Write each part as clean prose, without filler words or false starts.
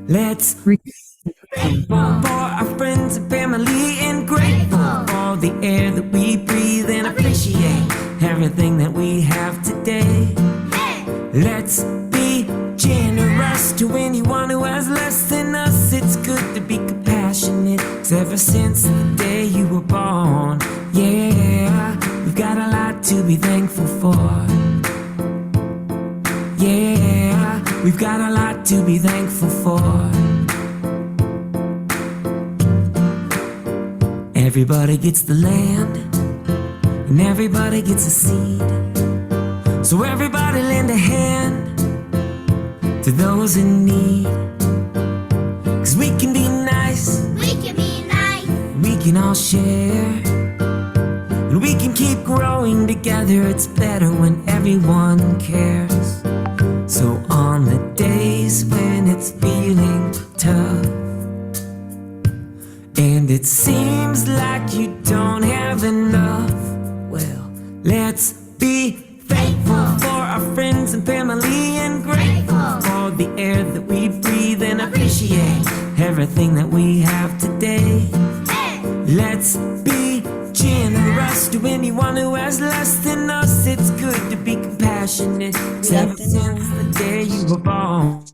Let's be thankful for our friends and family and grateful for the air that we breathe and appreciate everything that we have today. Let's be generous to anyone who has less than us. It's good to be compassionate, 'cause ever since the day you were born, yeah, we've got a lot to be thankful for. Yeah, we've got a lot to be thankful for. Everybody gets the land, and everybody gets a seed. So everybody lend a hand to those in need. 'Cause we can be nice, We can be nice. we can all share, and we can keep growing together. It's better when everyone cares. So on the days when it's feeling tough, and it seems like you don't have enough, well, let's be thankful for our friends and family and grateful for the air that we breathe and appreciate everything that we have today. Let's be generous to anyone who has less than us. It's good to be compassionate, 'cause ever since the day you were born.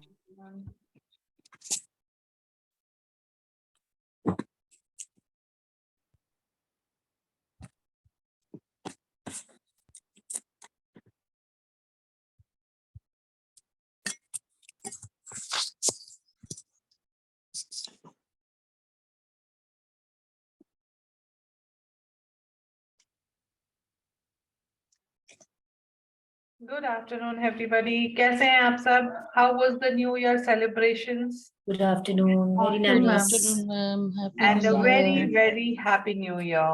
Good afternoon, everybody. कैसे हैं आप सब? How was the New Year celebrations? Good afternoon. Very Good nice. afternoon, ma'am. Happy And a New very, Year. very happy New Year.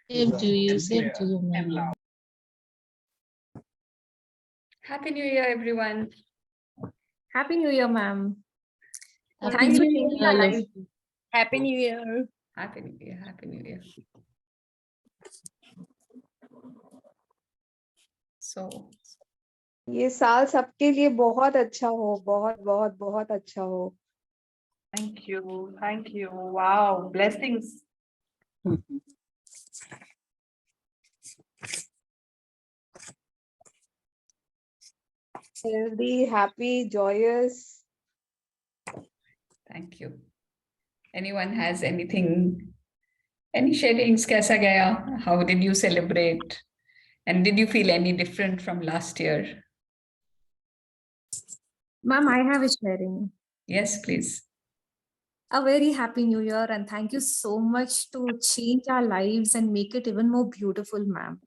Same to you. Same to you, ma'am. Happy New Year, everyone. Happy New Year, ma'am. Happy Thanks for New changing Year, our all of lives. you. Happy New Year. Happy New Year. Happy New Year. So, ये साल सबके लिए बहुत अच्छा हो, बहुत बहुत बहुत अच्छा हो. Thank you. Thank you. Wow. Blessings. Healthy, happy, joyous. thank you. Anyone has anything? Any sharings? Kaisa gaya? How did you celebrate? And did you feel any different from last year? Ma'am, I have a sharing. Yes, please. A very happy new year and thank you so much to change our lives and make it even more beautiful, ma'am.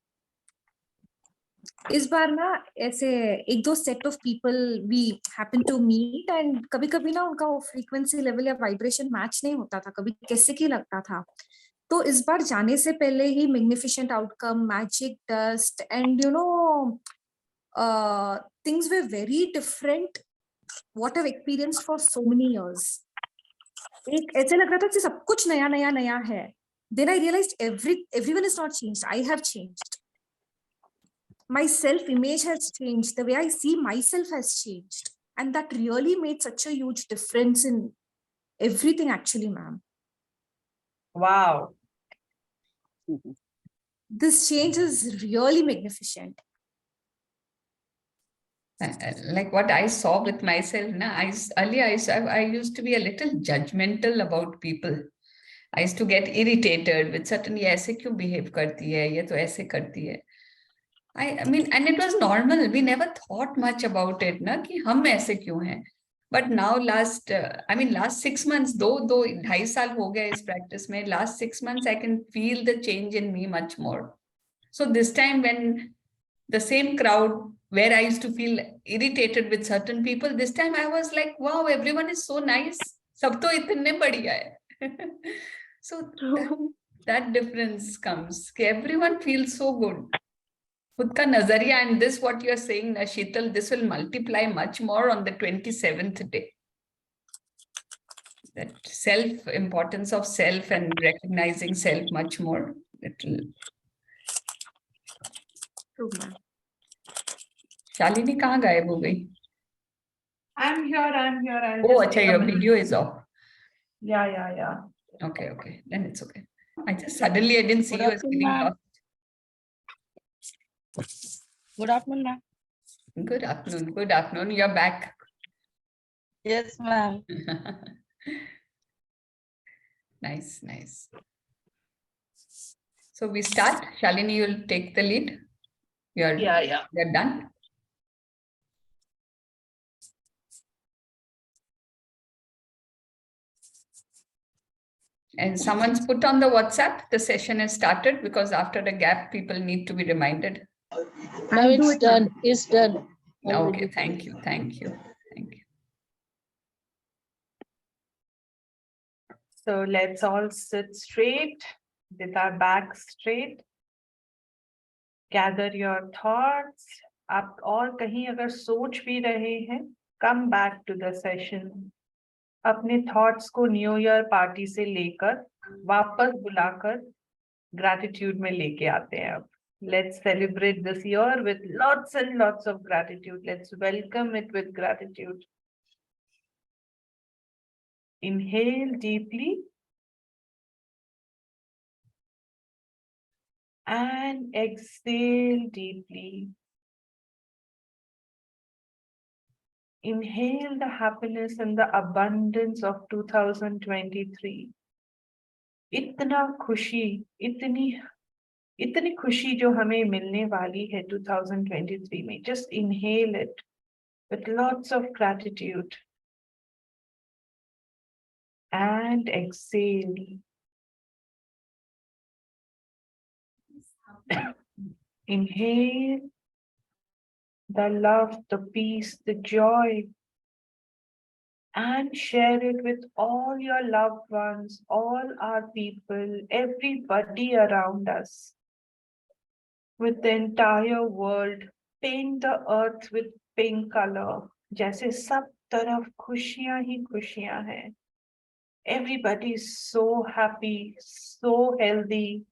इस बार ना ऐसे एक दो set of people we happen to meet एंड कभी कभी ना उनका फ्रीक्वेंसी लेवल या वाइब्रेशन मैच नहीं होता था, कभी कैसे की लगता था. तो इस बार जाने से पहले ही magnificent outcome, magic dust and you know things were very different what I experienced for so many years. एक ऐसे लग रहा था कि सब कुछ नया नया नया है. Then I realised everyone is not changed. I have changed. My self image has changed. The way I see myself has changed. And that really made such a huge difference in everything actually, ma'am. Wow. This change is really magnificent. Like what I saw with myself, na, I used to be a little judgmental about people. I used to get irritated with certain, ये ऐसे क्यों behave करती है, ये तो ऐसे करती है. I mean, and it was normal. We never thought much about it, na, कि हम ऐसे क्यों हैं. But now last 6 months, दो 2.5 साल हो गए इस practice में. Last 6 months, I can feel the change in me much more. So this time when the same crowd where I used to feel irritated with certain people, this time I was like, wow, everyone is so nice. सब तो इतने बढ़िया है. So that difference comes. Everyone feels so good. खुद का नजरिया, and this what you are saying, Sheetal, this will multiply much more on the 27th day. That self, importance of self and recognizing self much more. It will. True, ma'am. Shalini कहाँ गायब हो गई? I'm here. I'll Oh, just acha, take a your minute. video is off. Yeah. Okay. Then it's okay. I didn't see Good you as afternoon, getting ma'am. lost. Good afternoon, ma'am. Good afternoon. You're back. Yes, ma'am. Nice. So we start. Shalini, you'll take the lead. You're done. And someone's put on the WhatsApp, the session has started, because after the gap, people need to be reminded. Ma'am, it's done. It's done. Okay, already. thank you. So let's all sit straight with our backs straight. Gather your thoughts. आप और कहीं अगर सोच भी रहे हैं, come back to the session. अपने thoughts को न्यू ईयर पार्टी से लेकर वापस बुलाकर ग्रैटिट्यूड में लेके आते हैं अब. Let's celebrate this year with lots and lots of gratitude. Let's welcome it with gratitude. Inhale deeply and exhale deeply. Inhale the happiness and the abundance of 2023. इतना खुशी, इतनी खुशी जो हमें मिलने वाली है 2023 में. Just inhale it with lots of gratitude and exhale. Inhale the love, the peace, the joy, and share it with all your loved ones, all our people, everybody around us. With the entire world, paint the earth with pink color. जैसे सब तरफ खुशियां ही खुशियां हैं. Everybody is so happy, so healthy,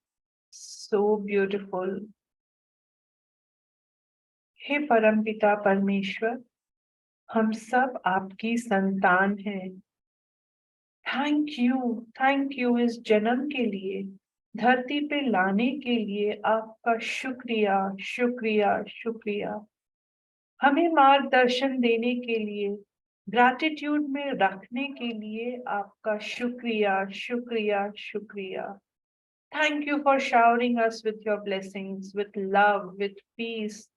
so beautiful. हे परमपिता परमेश्वर, हम सब आपकी संतान हैं. Thank you इस जन्म के लिए, धरती पे लाने के लिए आपका शुक्रिया. हमें मार्गदर्शन देने के लिए, ग्रैटिट्यूड में रखने के लिए आपका शुक्रिया. Thank you for showering us with your blessings, with love, with peace,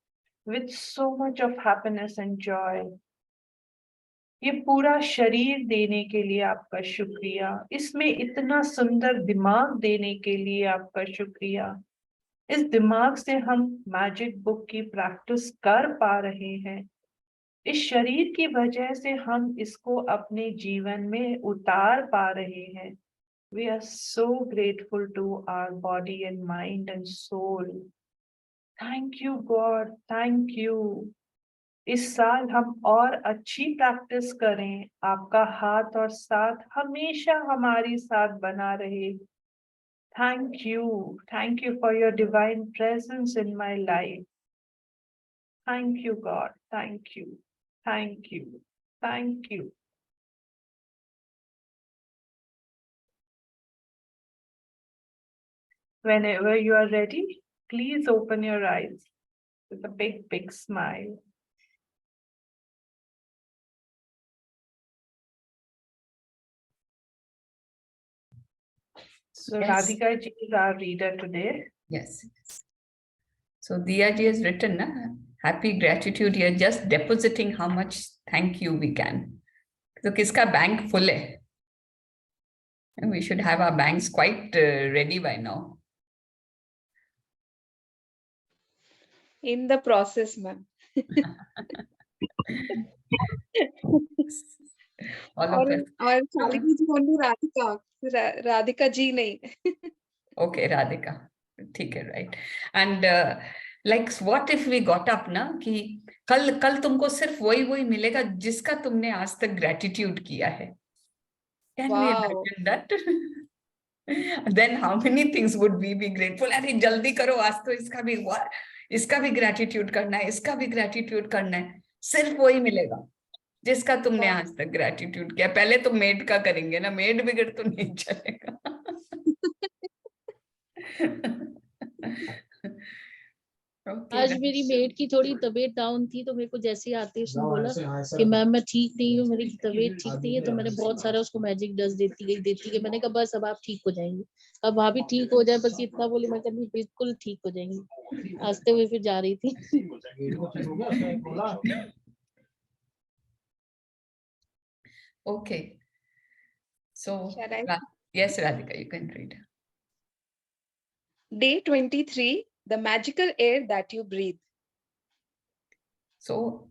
with so much of happiness and joy. ये पूरा शरीर देने के लिए आपका शुक्रिया. इसमें इतना सुंदर दिमाग देने के लिए आपका शुक्रिया. इस दिमाग से हम मैजिक बुक की प्रैक्टिस कर पा रहे हैं. इस शरीर की वजह से हम इसको अपने जीवन में उतार पा रहे हैं. We are so grateful to our body and mind and soul. Thank you God, thank you. इस साल हम और अच्छी प्रैक्टिस करें. आपका हाथ और साथ हमेशा हमारी साथ बना रहे. Thank you for your divine presence in my life. Thank you God, thank you. Whenever you are ready, please open your eyes with a big smile. So Yes. Radhika ji is our reader today. Yes. So Diya ji has written, happy gratitude here, just depositing how much thank you we can. So kiska bank full hai? And we should have our banks quite ready by now. In the process, ma'am. All of us. और शालिनी जी only Radhika ji नहीं. Okay, Radhika. Okay, right. And like, what if we got up na कि कल तुमको सिर्फ वही मिलेगा जिसका तुमने आज तक gratitude किया है. Can we imagine that? Then how many things would we be grateful? अरे जल्दी करो, आज तो इसका भी gratitude करना है, इसका भी gratitude करना है. सिर्फ वही मिलेगा जिसका तुमने आज तक ग्रेटिट्यूड किया। पहले तो मेड का करेंगे ना, मेड बिगड़ तो नहीं चलेगा। आज मेरी मेड की थोड़ी तबीयत डाउन थी, तो मेरे को जैसे ही आते उसने बोला कि मैम मैं ठीक नहीं हूँ, मेरी तबीयत ठीक नहीं है, तो मैंने बहुत सारा उसको मैजिक डस्ट देती गई। मैंने कहा बस अब आप ठीक हो जाएंगी, अब भाभी ठीक हो जाए, बस इतना बोली। मैं कभी बिल्कुल ठीक हो जाएंगी। हंसते हुए फिर जा रही थी। Okay. So, Shall I? yes, Radhika, you can read. Day 23, the magical air that you breathe. So,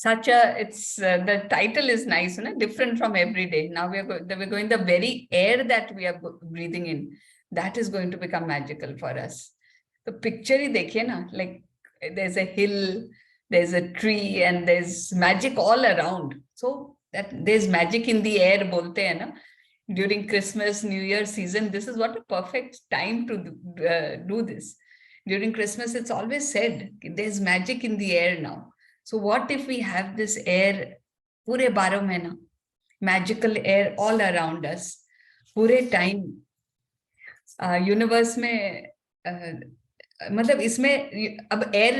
the title is nice, different from every day. Now we're going, the very air that we are breathing in, that is going to become magical for us. The picture hi dekhiye na, like there's a hill, there's a tree, and there's magic all around. So that there's magic in the air, bolte hai na. During Christmas, New Year season, this is what a perfect time to do this. During Christmas, it's always said, there's magic in the air now. So what if we have this air, pure 12 mahina, magical air all around us, pure time, universe में, मतलब इसमें अब air,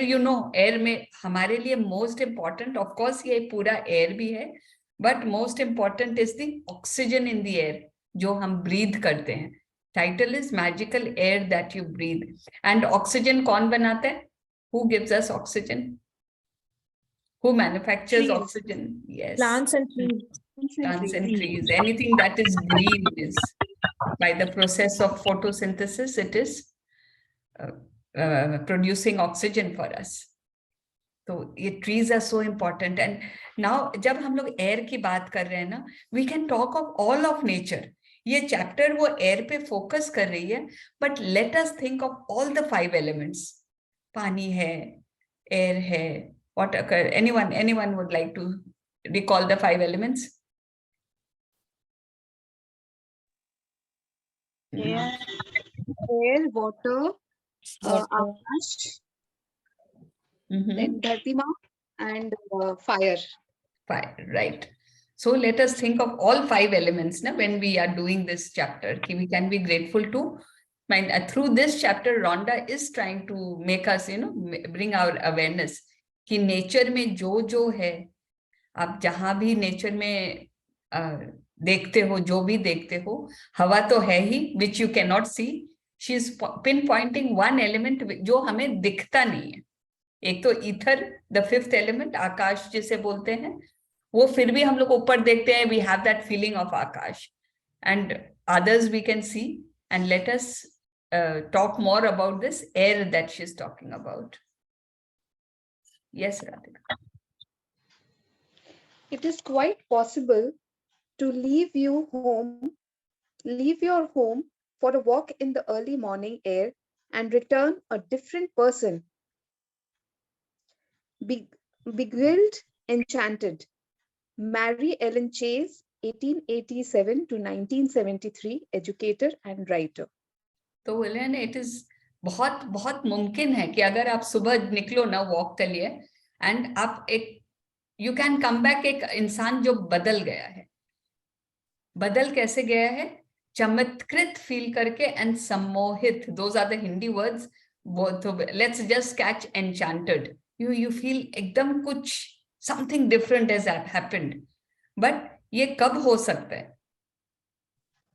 air में हमारे लिए most important, of course ये पूरा air भी है, but most important is the oxygen in the air, जो हम breathe करते हैं. Title is magical air that you breathe. And oxygen कौन बनाता है? Who gives us oxygen? Who manufactures Trees. oxygen? Yes. Plants and trees. Plants and trees. Anything that is green is, by the process of photosynthesis, it is producing oxygen for us. So trees are so important. And now, जब हम लोग air की बात कर रहे हैं ना, we can talk of all of nature. ये chapter वो air पे focus कर रही है, but let us think of all the 5 elements. पानी है, air है. What occur? Anyone would like to recall the 5 elements? Air, water, Akash, then Dharti Ma, and fire. Fire, right. So let us think of all 5 elements when we are doing this chapter. We can be grateful to. Through this chapter, Rhonda is trying to make us, bring our awareness. कि nature में जो है, आप जहां भी nature में देखते हो, जो भी देखते हो, हवा तो है ही, which you cannot see. She is pinpointing one element जो हमें दिखता नहीं है. एक तो ईथर, the 5th element, आकाश जिसे बोलते हैं, वो फिर भी हम लोग ऊपर देखते हैं, we have that feeling of Akash. And others we can see. And let us talk more about this air that she's talking about. Yes, Radhika. It is quite possible to leave your home for a walk in the early morning air and return a different person. Beguiled, enchanted. Mary Ellen Chase, 1887 to 1973, educator and writer. तो बोले ना, it is बहुत बहुत मुमकिन है कि अगर आप सुबह निकलो ना वॉक के लिए, एंड आप यू कैन कम बैक एक इंसान जो बदल गया है. बदल कैसे गया है? चमत्कृत फील करके एंड सम्मोहित. Those are the Hindi words. Let's just catch enchanted. You feel एकदम कुछ something different has happened. But ये कब हो सकता है?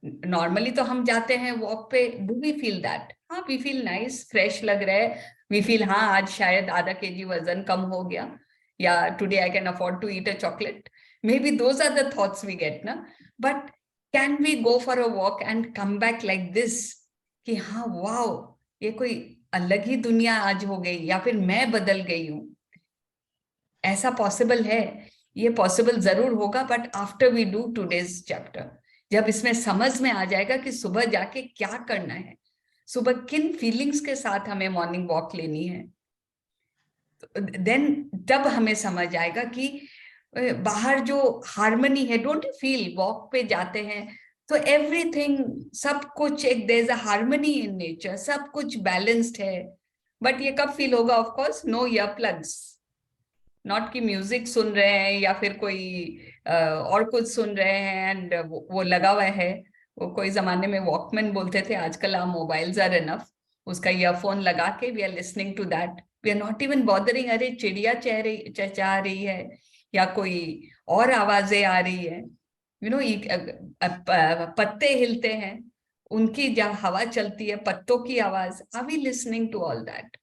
नॉर्मली तो हम जाते हैं वॉक पे, डू वी फील दैट? हाँ, वी फील नाइस, फ्रेश लग रहा है, वी फील हाँ आज शायद आधा kg वजन कम हो गया, या today I can afford to eat a chocolate. Maybe those are the thoughts we get ना. But can we go for a walk and come back like this कि हाँ वाओ, ये कोई अलग ही दुनिया आज हो गई, या फिर मैं बदल गई हूँ? ऐसा पॉसिबल है? ये पॉसिबल जरूर होगा, but after we do today's chapter, जब इसमें समझ में आ जाएगा कि सुबह जाके क्या करना है, सुबह किन फीलिंग्स के साथ हमें मॉर्निंग वॉक लेनी है, देन तब हमें समझ आएगा कि बाहर जो हार्मनी है. डोंट यू फील वॉक पे जाते हैं तो एवरीथिंग, सब कुछ एक, there is a harmony in nature, सब कुछ बैलेंस्ड है. बट ये कब फील होगा? Of course no ear plugs. Not कि म्यूजिक सुन रहे हैं या फिर कोई और कुछ सुन रहे हैं एंड वो लगा हुआ है। वो कोई जमाने में वॉकमैन बोलते थे, आजकल आप मोबाइल्स आर इनफ, उसका ईयरफोन लगा के we are listening to that, we are not even bothering अरे चिड़िया चहचहा रही है या कोई और आवाजें आ रही है, यू नो, पत्ते हिलते हैं, उनकी जब हवा चलती है, पत्तों की आवाज, are we listening to all that?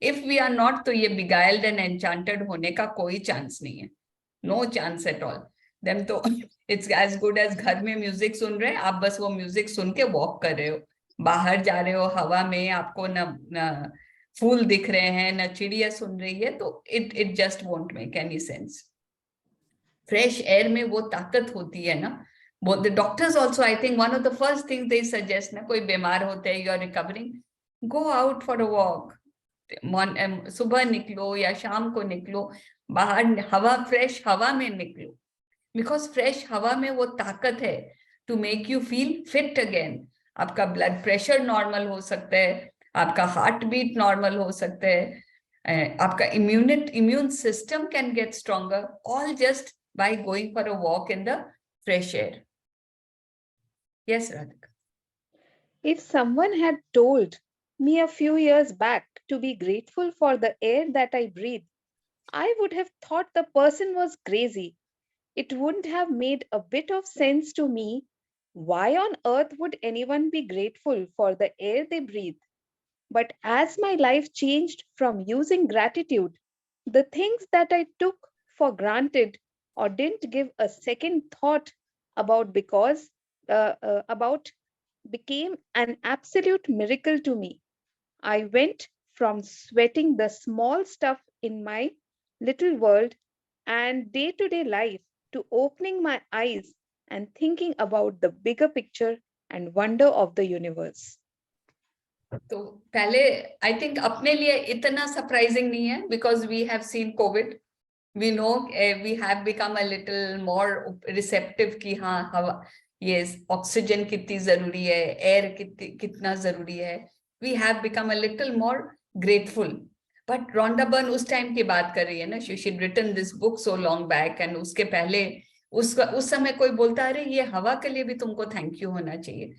If we are not, तो ये बिगाइल्ड एंड एन्चांटेड होने का कोई चांस नहीं है, no chance at all. Then तो इट्स एज गुड एज घर में म्यूजिक सुन रहे हैं आप, बस वो म्यूजिक सुन के वॉक कर रहे हो, बाहर जा रहे हो हवा में, आपको न फूल दिख रहे हैं न चिड़िया सुन रही है, तो it just won't make any sense. Fresh air में वो ताकत होती है ना, both the doctors also, I think one of the first things they suggest ना, कोई बीमार होते हैं, you are recovering, go out for a walk, सुबह निकलो या शाम को निकलो, बाहर हवा, फ्रेश हवा में निकलो, बिकॉज फ्रेश हवा में वो ताकत है to make you feel fit again. आपका ब्लड प्रेशर नॉर्मल हो सकता है, आपका हार्ट बीट नॉर्मल हो सकता है, आपका immune system can get stronger, all just by going for a walk in the fresh air. Yes, Radhika. If someone had told me a few years back to be grateful for the air that I breathe, I would have thought the person was crazy. It wouldn't have made a bit of sense to me. Why on earth would anyone be grateful for the air they breathe? But as my life changed from using gratitude, the things that I took for granted or didn't give a second thought about became an absolute miracle to me. I went from sweating the small stuff in my little world and day-to-day life to opening my eyes and thinking about the bigger picture and wonder of the universe. तो पहले I think अपने लिए इतना surprising नहीं है, because we have seen COVID, we know, we have become a little more receptive कि हाँ हवा, ये ऑक्सीजन कितनी जरूरी है, एयर कितना जरूरी है, we have become a little more grateful. But Rhonda Byrne उस टाइम की बात कर रही है ना, she written this book so long back, and उसके पहले उस समय कोई बोलता अरे ये हवा के लिए भी तुमको थैंक यू होना चाहिए,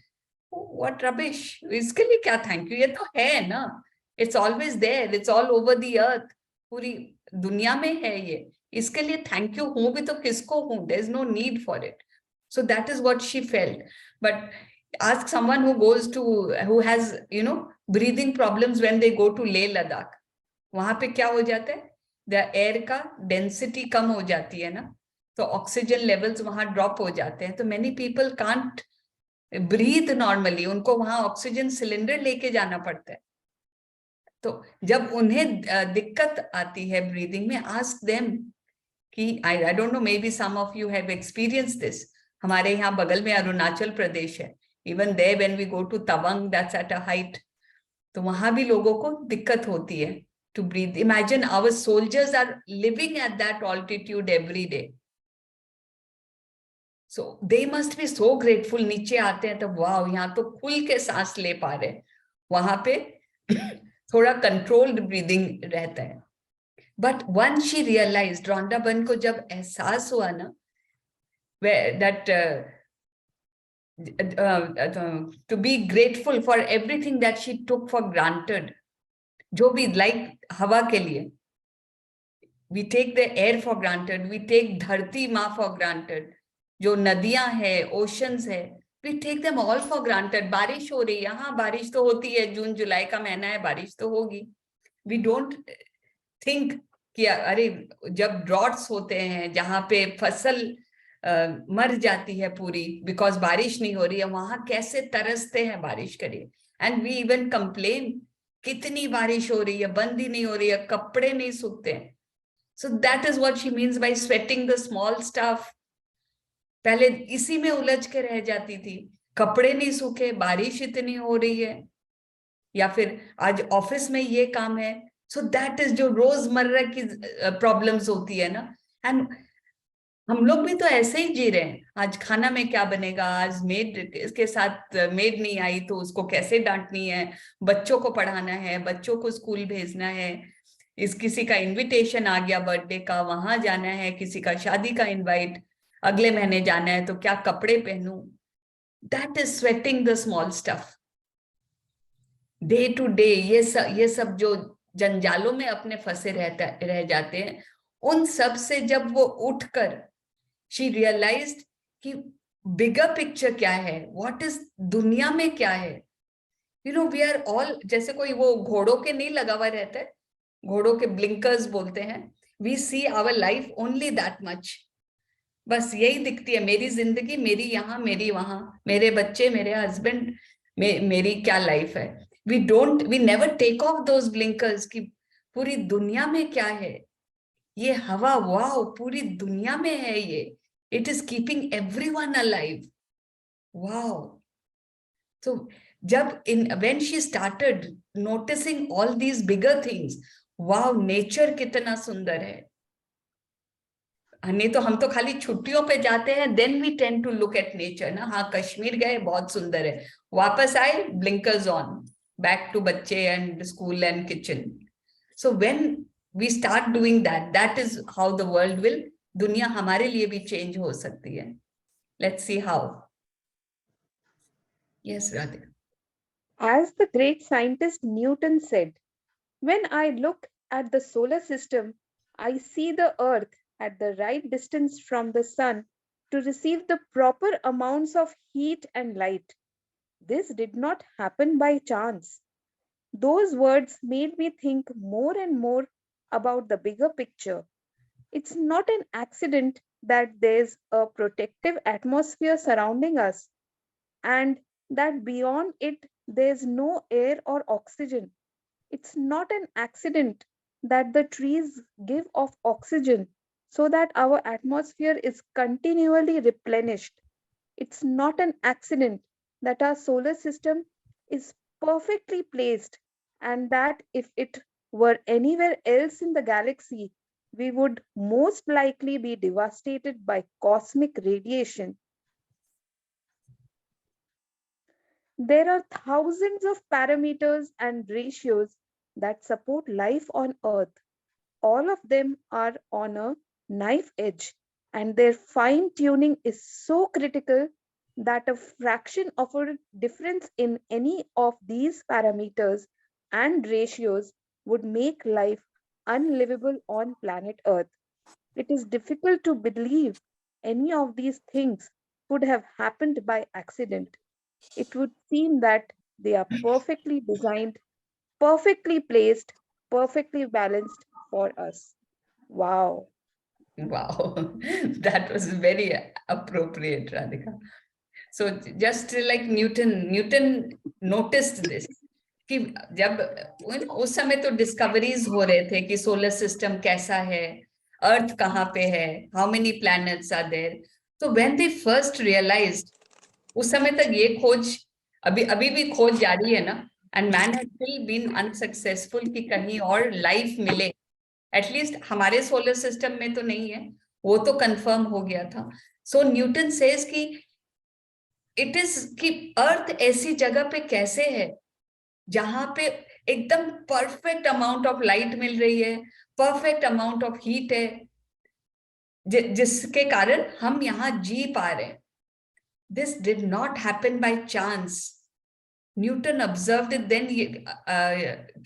व्हाट रबिश, इसके लिए क्या थैंक यू, ये तो है ना, it's always there, it's all over the earth, पूरी दुनिया में है ये, इसके लिए थैंक यू हूं भी तो किसको हूं, there is no need for it. So that is what she felt. But ask someone who has breathing problems when they go to Leh Ladakh, वहां पे क्या हो जाता है, द एयर का डेंसिटी कम हो जाती है ना, तो ऑक्सीजन लेवल्स वहां ड्रॉप हो जाते हैं, तो many people can't breathe normally, उनको वहां ऑक्सीजन सिलेंडर लेके जाना पड़ता है। तो जब उन्हें दिक्कत आती है ब्रीदिंग में, आस्क देम कि I don't know, maybe some of you have experience this, हमारे यहाँ बगल में अरुणाचल प्रदेश है, even there when we go to Tawang, that's at a height, तो वहां भी लोगों को दिक्कत होती है to breathe. Imagine our soldiers are living at that altitude every day. So they must be so grateful. नीचे आते हैं तो वाओ, यहाँ तो खुल के सांस ले पा रहे, वहां पे थोड़ा कंट्रोल्ड ब्रीदिंग रहता है। But once she realized, Rhonda burn को जब एहसास हुआ ना, that to be grateful for everything that she took for granted, जो भी, लाइक हवा के लिए we take the air for granted, we take धरती माँ for granted, जो नदियां है, ओशंस है, we take them all for granted। बारिश हो रही है, हाँ बारिश तो होती है, जून जुलाई का महीना है, बारिश तो होगी। we don't think कि अरे जब ड्रॉट्स होते हैं जहाँ पे फसल मर जाती है पूरी बिकॉज बारिश नहीं हो रही है, वहां कैसे तरसते हैं बारिश के लिए, एंड वी इवन कंप्लेन कितनी बारिश हो रही है, बंद ही नहीं हो रही है, कपड़े नहीं सूखते हैं। सो that is what she means by sweating the small stuff. पहले इसी में उलझ के रह जाती थी, कपड़े नहीं सूखे, बारिश इतनी हो रही है, या फिर आज ऑफिस में ये काम है। सो दैट इज जो रोजमर्रा की प्रॉब्लम्स होती है ना, एंड हम लोग भी तो ऐसे ही जी रहे हैं। आज खाना में क्या बनेगा, आज मेड इसके साथ मेड नहीं आई तो उसको कैसे डांटनी है, बच्चों को पढ़ाना है, बच्चों को स्कूल भेजना है, इस किसी का इनविटेशन आ गया बर्थडे का, वहां जाना है, किसी का शादी का इनवाइट अगले महीने जाना है, तो क्या कपड़े पहनूं, that is sweating the small stuff day to day. ये सब जो जंजालों में अपने फंसे रह जाते हैं, उन सब से जब वो उठकर शी रियलाइज्ड कि बिगर पिक्चर क्या है, व्हाट इज दुनिया में क्या है। You know we are all, जैसे कोई वो घोड़ों के नहीं लगा हुआ रहता है, घोड़ों के ब्लिंकर्स बोलते हैं, we see our life only that much, बस यही दिखती है, मेरी जिंदगी, मेरी यहाँ, मेरी वहां, मेरे बच्चे, मेरे हस्बैंड, मेरी क्या लाइफ है। We never take off those blinkers कि पूरी दुनिया में क्या है, ये हवा, वाओ, पूरी दुनिया में है ये, it is keeping everyone alive, wow. तो जब when she started noticing all these bigger things, wow, nature कितना सुंदर है। नहीं तो हम तो खाली छुट्टियों पे जाते हैं, then we tend to look at nature ना, हाँ कश्मीर गए, बहुत सुंदर है, वापस आए, ब्लिंकर्स ऑन, बैक टू बच्चे and school and kitchen. So when we start doing that, that is how the world will, दुनिया हमारे लिए भी चेंज हो सकती है। Let's see how. Yes Radhika. As the great scientist Newton said, when I look at the solar system, I see the Earth at the right distance from the sun to receive the proper amounts of heat and light. This did not happen by chance. Those words made me think more and more about the bigger picture. It's not an accident that there's a protective atmosphere surrounding us, and that beyond it there's no air or oxygen. It's not an accident that the trees give off oxygen so that our atmosphere is continually replenished. It's not an accident that our solar system is perfectly placed, and that if it were anywhere else in the galaxy, we would most likely be devastated by cosmic radiation. There are thousands of parameters and ratios that support life on Earth. All of them are on a knife edge, and their fine tuning is so critical that a fraction of a difference in any of these parameters and ratios would make life unlivable on planet Earth. It is difficult to believe any of these things could have happened by accident. It would seem that they are perfectly designed, perfectly placed, perfectly balanced for us. Wow. Wow, that was very appropriate, Radhika. So just like Newton noticed this, कि जब उस समय तो discoveries हो रहे थे कि solar system कैसा है, अर्थ कहाँ पे है, how many planets are there. तो व्हेन दे फर्स्ट रियलाइज्ड, उस समय तक ये खोज अभी भी खोज जारी है ना, and man has still been unsuccessful कि कहीं और लाइफ मिले, एटलीस्ट हमारे सोलर सिस्टम में तो नहीं है, वो तो कंफर्म हो गया था। सो न्यूटन सेज कि इट इज कि अर्थ ऐसी जगह पे कैसे है जहां पे एकदम परफेक्ट अमाउंट ऑफ लाइट मिल रही है, परफेक्ट अमाउंट ऑफ हीट है, जिसके कारण हम यहाँ जी पा रहे हैं। This did not happen by chance. Newton observed it then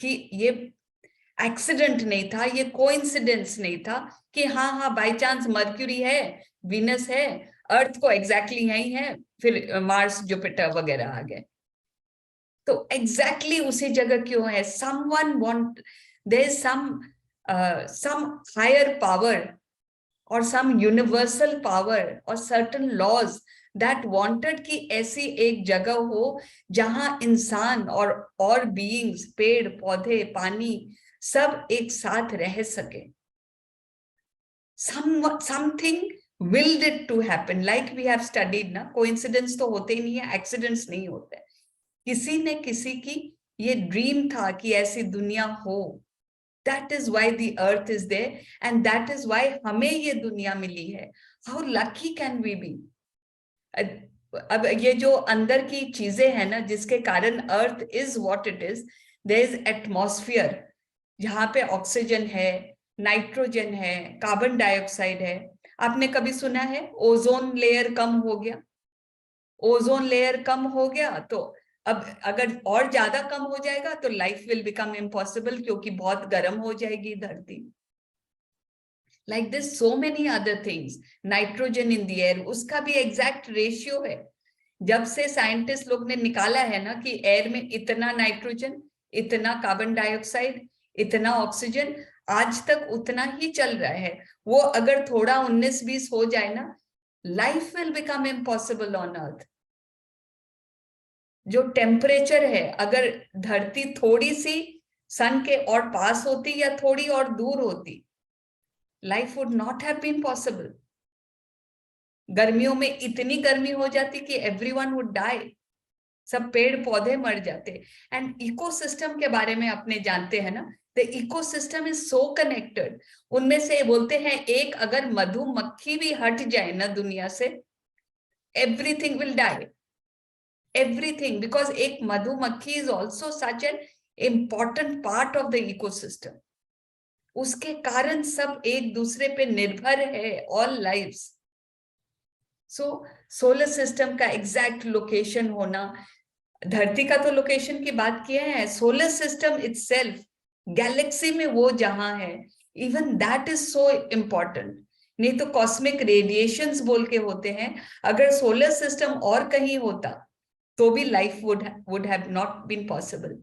कि ये एक्सीडेंट नहीं था, ये कोइंसिडेंस नहीं था कि हाँ बाय चांस मर्क्यूरी है, वीनस है, अर्थ को एग्जैक्टली यही है, फिर मार्स जुपिटर वगैरह आ गए। तो एग्जैक्टली उसी जगह क्यों है? Someone want, there is some higher power और सम यूनिवर्सल पावर और सर्टेन लॉज दैट वांटेड कि ऐसी एक जगह हो जहां इंसान और बीइंग्स, पेड़ पौधे, पानी सब एक साथ रह सके। something willed it to happen, like we have studied ना, कोइंसिडेंस तो होते ही नहीं है, एक्सीडेंट्स नहीं होते, किसी ने किसी की ये ड्रीम था कि ऐसी दुनिया हो। That is why the earth is there, and that is why हमें ये दुनिया मिली है। How lucky can we be? अब ये जो अंदर की चीजें हैं ना, जिसके कारण earth is what it is, there is atmosphere, जहाँ पे ऑक्सीजन है, नाइट्रोजन है, कार्बन डाइऑक्साइड है। आपने कभी सुना है ओजोन लेयर कम हो गया? ओजोन लेयर कम हो गया तो अब अगर और ज्यादा कम हो जाएगा तो लाइफ विल बिकम इम्पॉसिबल, क्योंकि बहुत गर्म हो जाएगी धरती। Like this so many other things, nitrogen in the air, उसका भी एग्जैक्ट रेशियो है। जब से साइंटिस्ट लोग ने निकाला है ना कि एयर में इतना नाइट्रोजन, इतना कार्बन डाइऑक्साइड, इतना ऑक्सीजन, आज तक उतना ही चल रहा है। वो अगर थोड़ा 19-20 हो जाए ना, life will become impossible on earth. जो टेम्परेचर है, अगर धरती थोड़ी सी सन के और पास होती या थोड़ी और दूर होती, life would not have been possible. गर्मियों में इतनी गर्मी हो जाती कि एवरीवन वुड डाई, सब पेड़ पौधे मर जाते। एंड इकोसिस्टम के बारे में अपने जानते हैं ना, the ecosystem is so connected. उनमें से बोलते हैं एक अगर मधुमक्खी भी हट जाए ना दुनिया से, everything will die, everything, because एक मधुमक्खी is also such an important part of the ecosystem. उसके कारण सब एक दूसरे पे निर्भर है, all lives. So solar system का एग्जैक्ट लोकेशन होना, धरती का तो लोकेशन की बात किया है, सोलर सिस्टम इटसेल्फ, गैलेक्सी में वो जहां है, even that is so important. नहीं तो कॉस्मिक रेडिएशंस बोल के होते हैं, अगर सोलर सिस्टम और कहीं होता तो भी life would have not been possible.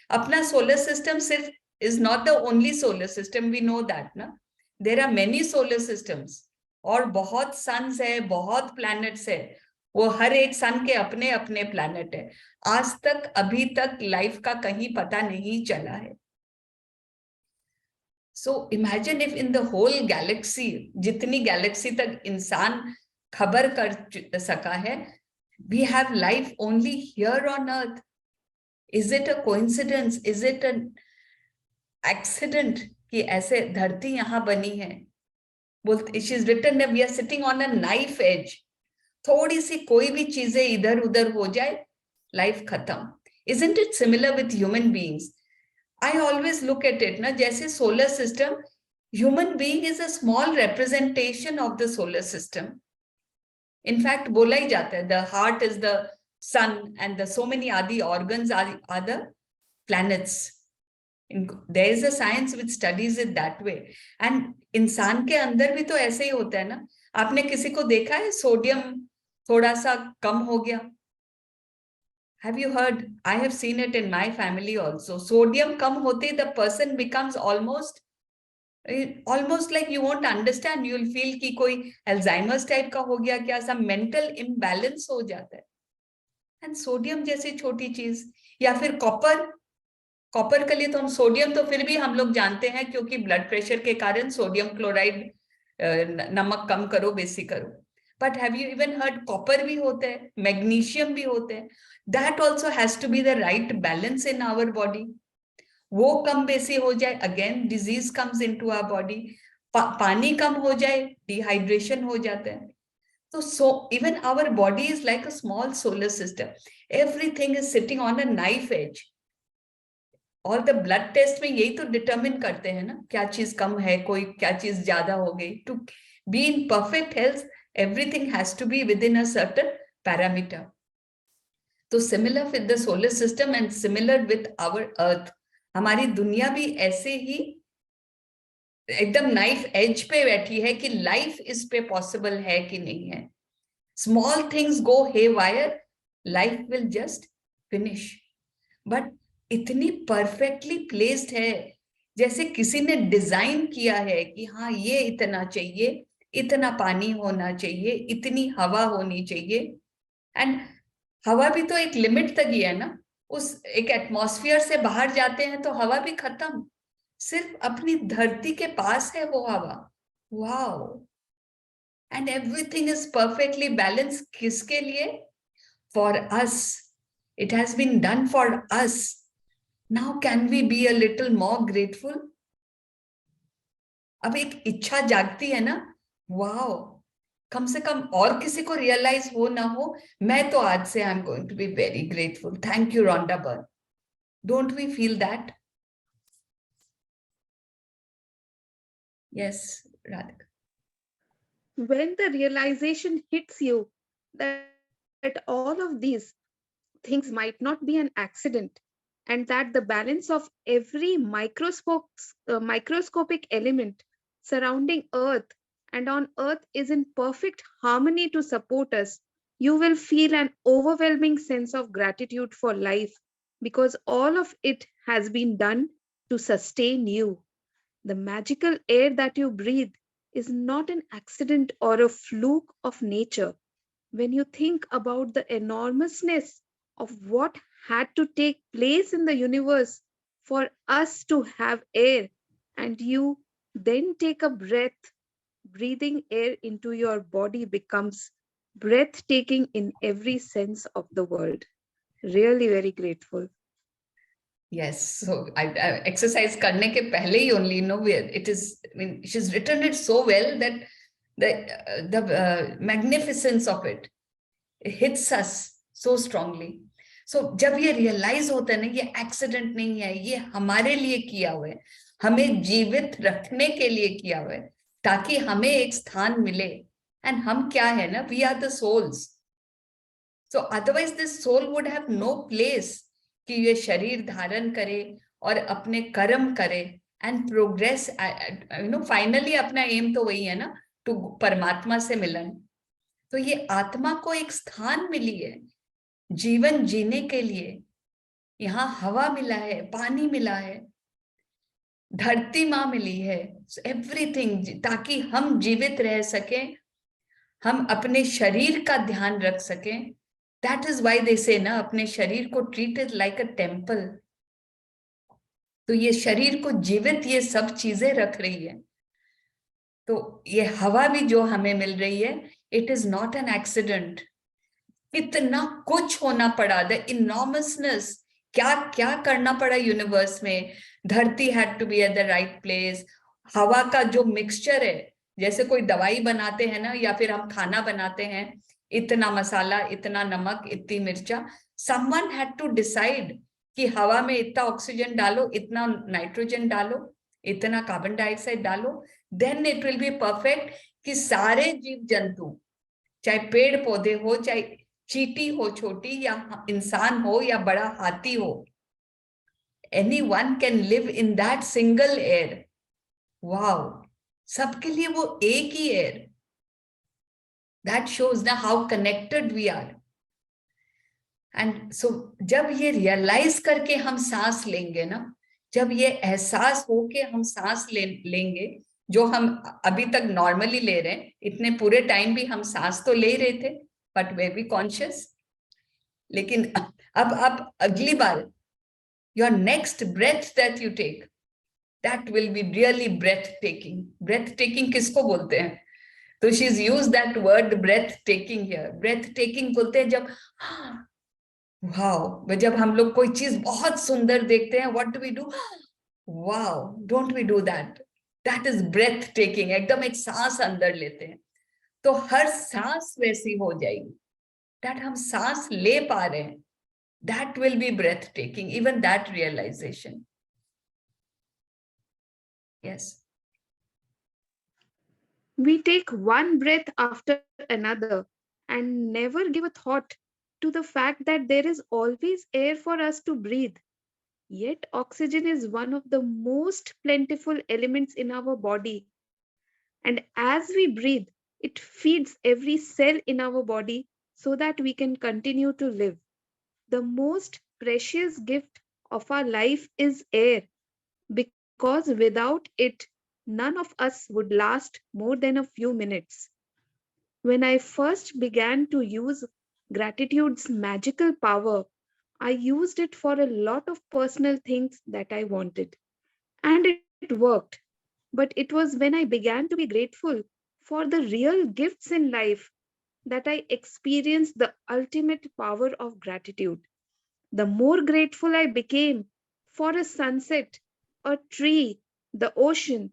अपना सोलर सिस्टम सिर्फ is not the only solar system, we know that ना, there are many solar systems, और बहुत सन्स है, बहुत प्लैनेट्स है, वो हर एक सन के अपने अपने प्लैनेट है। आज तक अभी तक लाइफ का कहीं पता नहीं चला है। So imagine if in the whole galaxy, जितनी गैलेक्सी तक इंसान खबर कर सका है, we have life only here on earth. Is it a coincidence, is it an accident कि ऐसे धरती यहां बनी है? बोलते she is written we are sitting on a knife edge, थोड़ी सी कोई भी चीजें इधर उधर हो जाए, लाइफ खत्म। Isn't it similar with human beings? I always look at it ना, जैसे solar system, human being is a small representation of the solar system. In fact, बोला ही जाता है the heart is the sun and the so many other organs are the planets. There is a science which studies it that way. And इंसान के अंदर भी तो ऐसे ही होता है ना। आपने किसी को देखा है सोडियम थोड़ा सा कम हो गया? Have you heard? I have seen it in my family also. Sodium kam hote, the person becomes almost like you won't understand. You will feel कि कोई Alzheimer's type का हो गया क्या, some mental imbalance हो जाता है। And sodium जैसी छोटी चीज, या फिर कॉपर के लिए तो हम सोडियम तो फिर भी हम लोग जानते हैं, क्योंकि ब्लड प्रेशर के कारण सोडियम क्लोराइड, नमक कम करो, बेसी करो। But have you even heard copper भी होते हैं, मैग्नीशियम भी होते हैं? That also has to be the right balance in our body. वो कम बेसी हो जाए, again disease comes into our body. पानी कम हो जाए, dehydration हो जाता है। So even our body is like a small solar system. Everything is sitting on a knife edge. और the blood test में यही तो determine करते हैं ना, क्या चीज कम है, कोई क्या चीज ज्यादा हो गई। To be in perfect health, everything has to be within a certain parameter. तो similar with the solar system and similar with our earth, हमारी दुनिया भी ऐसे ही एकदम नाइफ एज पे बैठी है कि लाइफ इस पे पॉसिबल है कि नहीं है। Small things go haywire, life will just finish. But इतनी परफेक्टली प्लेस्ड है, जैसे किसी ने डिजाइन किया है कि हाँ ये इतना चाहिए, इतना पानी होना चाहिए, इतनी हवा होनी चाहिए। एंड हवा भी तो एक लिमिट तक ही है ना, उस एक एटमॉस्फेयर से बाहर जाते हैं तो हवा भी खत्म, सिर्फ अपनी धरती के पास है वो हवा। Wow! And everything is perfectly balance, किसके लिए? For us, it has been done for us. Now can we be a little more grateful? अब एक इच्छा जागती है ना, वाओ, कम से कम और किसी को रियलाइज हो ना हो, मैं तो आज से I am going to be very grateful. Thank you Rhonda Byrne. Don't we feel that? Yes, Radhika. When the realization hits you that all of these things might not be an accident, and that the balance of every microscopic element surrounding Earth and on Earth is in perfect harmony to support us, you will feel an overwhelming sense of gratitude for life, because all of it has been done to sustain you. The magical air that you breathe is not an accident or a fluke of nature. When you think about the enormousness of what had to take place in the universe for us to have air, and you then take a breath, breathing air into your body becomes breathtaking in every sense of the word. Really very grateful. Yes, so I exercise करने के पहले ही only, you know, it is, I mean, she's written it so well that the magnificence of it hits us so strongly. So जब ये realize होता है ना, ये accident नहीं है, ये हमारे लिए किया हुआ है, हमें जीवित रखने के लिए किया हुआ है, ताकि हमें एक स्थान मिले. And हम क्या है ना, we are the souls. So otherwise this soul would have no place कि ये शरीर धारण करे और अपने कर्म करे and progress, you know, finally अपना aim तो वही है ना, to परमात्मा से मिलन. तो ये आत्मा को एक स्थान मिली है जीवन जीने के लिए. यहाँ हवा मिला है, पानी मिला है, धरती माँ मिली है, एवरीथिंग, ताकि हम जीवित रह सकें, हम अपने शरीर का ध्यान रख सकें. That is why they say ना, अपने शरीर को treat it like a temple. तो ये शरीर को जीवित ये सब चीजें रख रही है. तो ये हवा भी जो हमें मिल रही है, it is not an accident. इतना कुछ होना पड़ा, the enormousness, क्या क्या करना पड़ा यूनिवर्स में. धरती had to be at the right place. हवा का जो मिक्सचर है, जैसे कोई दवाई बनाते हैं ना, या फिर हम खाना बनाते हैं, इतना मसाला, इतना नमक, इतनी मिर्चा. Someone had to decide कि हवा में इतना ऑक्सीजन डालो, इतना नाइट्रोजन डालो, इतना कार्बन डाइऑक्साइड डालो, then it will be perfect कि सारे जीव जंतु, चाहे पेड़ पौधे हो, चाहे चींटी हो छोटी, या इंसान हो, या बड़ा हाथी हो, anyone can live in that single air. Wow, सबके लिए वो एक ही air. That shows now how connected we are. And so जब ये realize करके हम सांस लेंगे ना, जब ये एहसास हो के हम सांस लेंगे, जो हम अभी तक नॉर्मली ले रहे हैं, इतने पूरे टाइम भी हम सांस तो ले रहे थे, बट वे बी कॉन्शियस. लेकिन अब अगली बार your next breath that you take, that will be really breathtaking. Breathtaking किसको बोलते हैं? तो she's used that word breathtaking here. Breathtaking बोलते हैं जब, wow, जब हम लोग कोई चीज बहुत सुंदर देखते हैं, what do we do? Wow, don't we do that? That is breathtaking. एकदम एक सांस अंदर लेते हैं, तो हर सांस वैसी हो जाएगी, that हम सांस ले पा रहे हैं. That will be breathtaking, even that realization. Yes. We take one breath after another and never give a thought to the fact that there is always air for us to breathe. Yet, oxygen is one of the most plentiful elements in our body. And as we breathe, it feeds every cell in our body so that we can continue to live. The most precious gift of our life is air, because without it, none of us would last more than a few minutes. When I first began to use gratitude's magical power, I used it for a lot of personal things that I wanted. And it worked. But it was when I began to be grateful for the real gifts in life that I experienced the ultimate power of gratitude. The more grateful I became for a sunset, a tree, the ocean,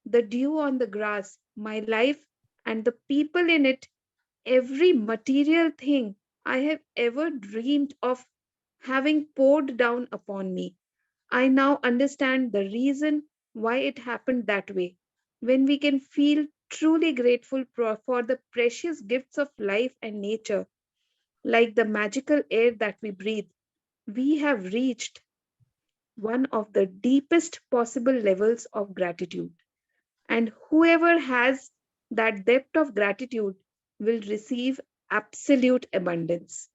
the dew on the grass, my life, and the people in it, every material thing I have ever dreamed of having poured down upon me, I now understand the reason why it happened that way. when we can feel truly grateful for the precious gifts of life and nature, like the magical air that we breathe, we have reached one of the deepest possible levels of gratitude. And whoever has that depth of gratitude will receive absolute abundance.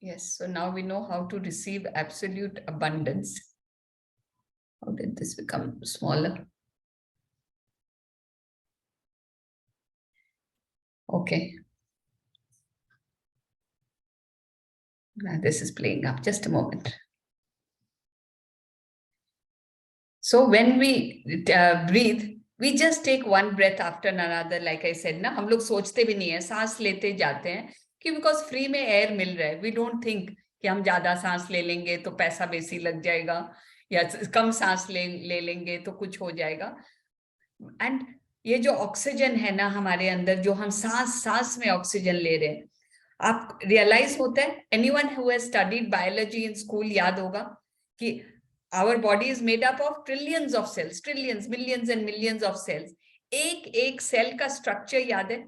Yes, so now we know how to receive absolute abundance. How did this become smaller? Okay. Now this is playing up. Just a moment. So when we breathe, we just take one breath after another. Like I said, ना हम लोग सोचते भी नहीं है, सांस लेते जाते हैं कि because free में air मिल रहा है. We don't think कि हम ज्यादा सांस ले लेंगे तो पैसा बेसी लग जाएगा या कम सांस ले लेंगे तो कुछ हो जाएगा. And ये जो ऑक्सीजन है ना हमारे अंदर, जो हम सांस में ऑक्सीजन ले रहे हैं, आप रियलाइज होता है, anyone who has studied biology in school याद होगा कि our body is made up of trillions of cells, trillions, millions and millions of cells. एक सेल का स्ट्रक्चर याद है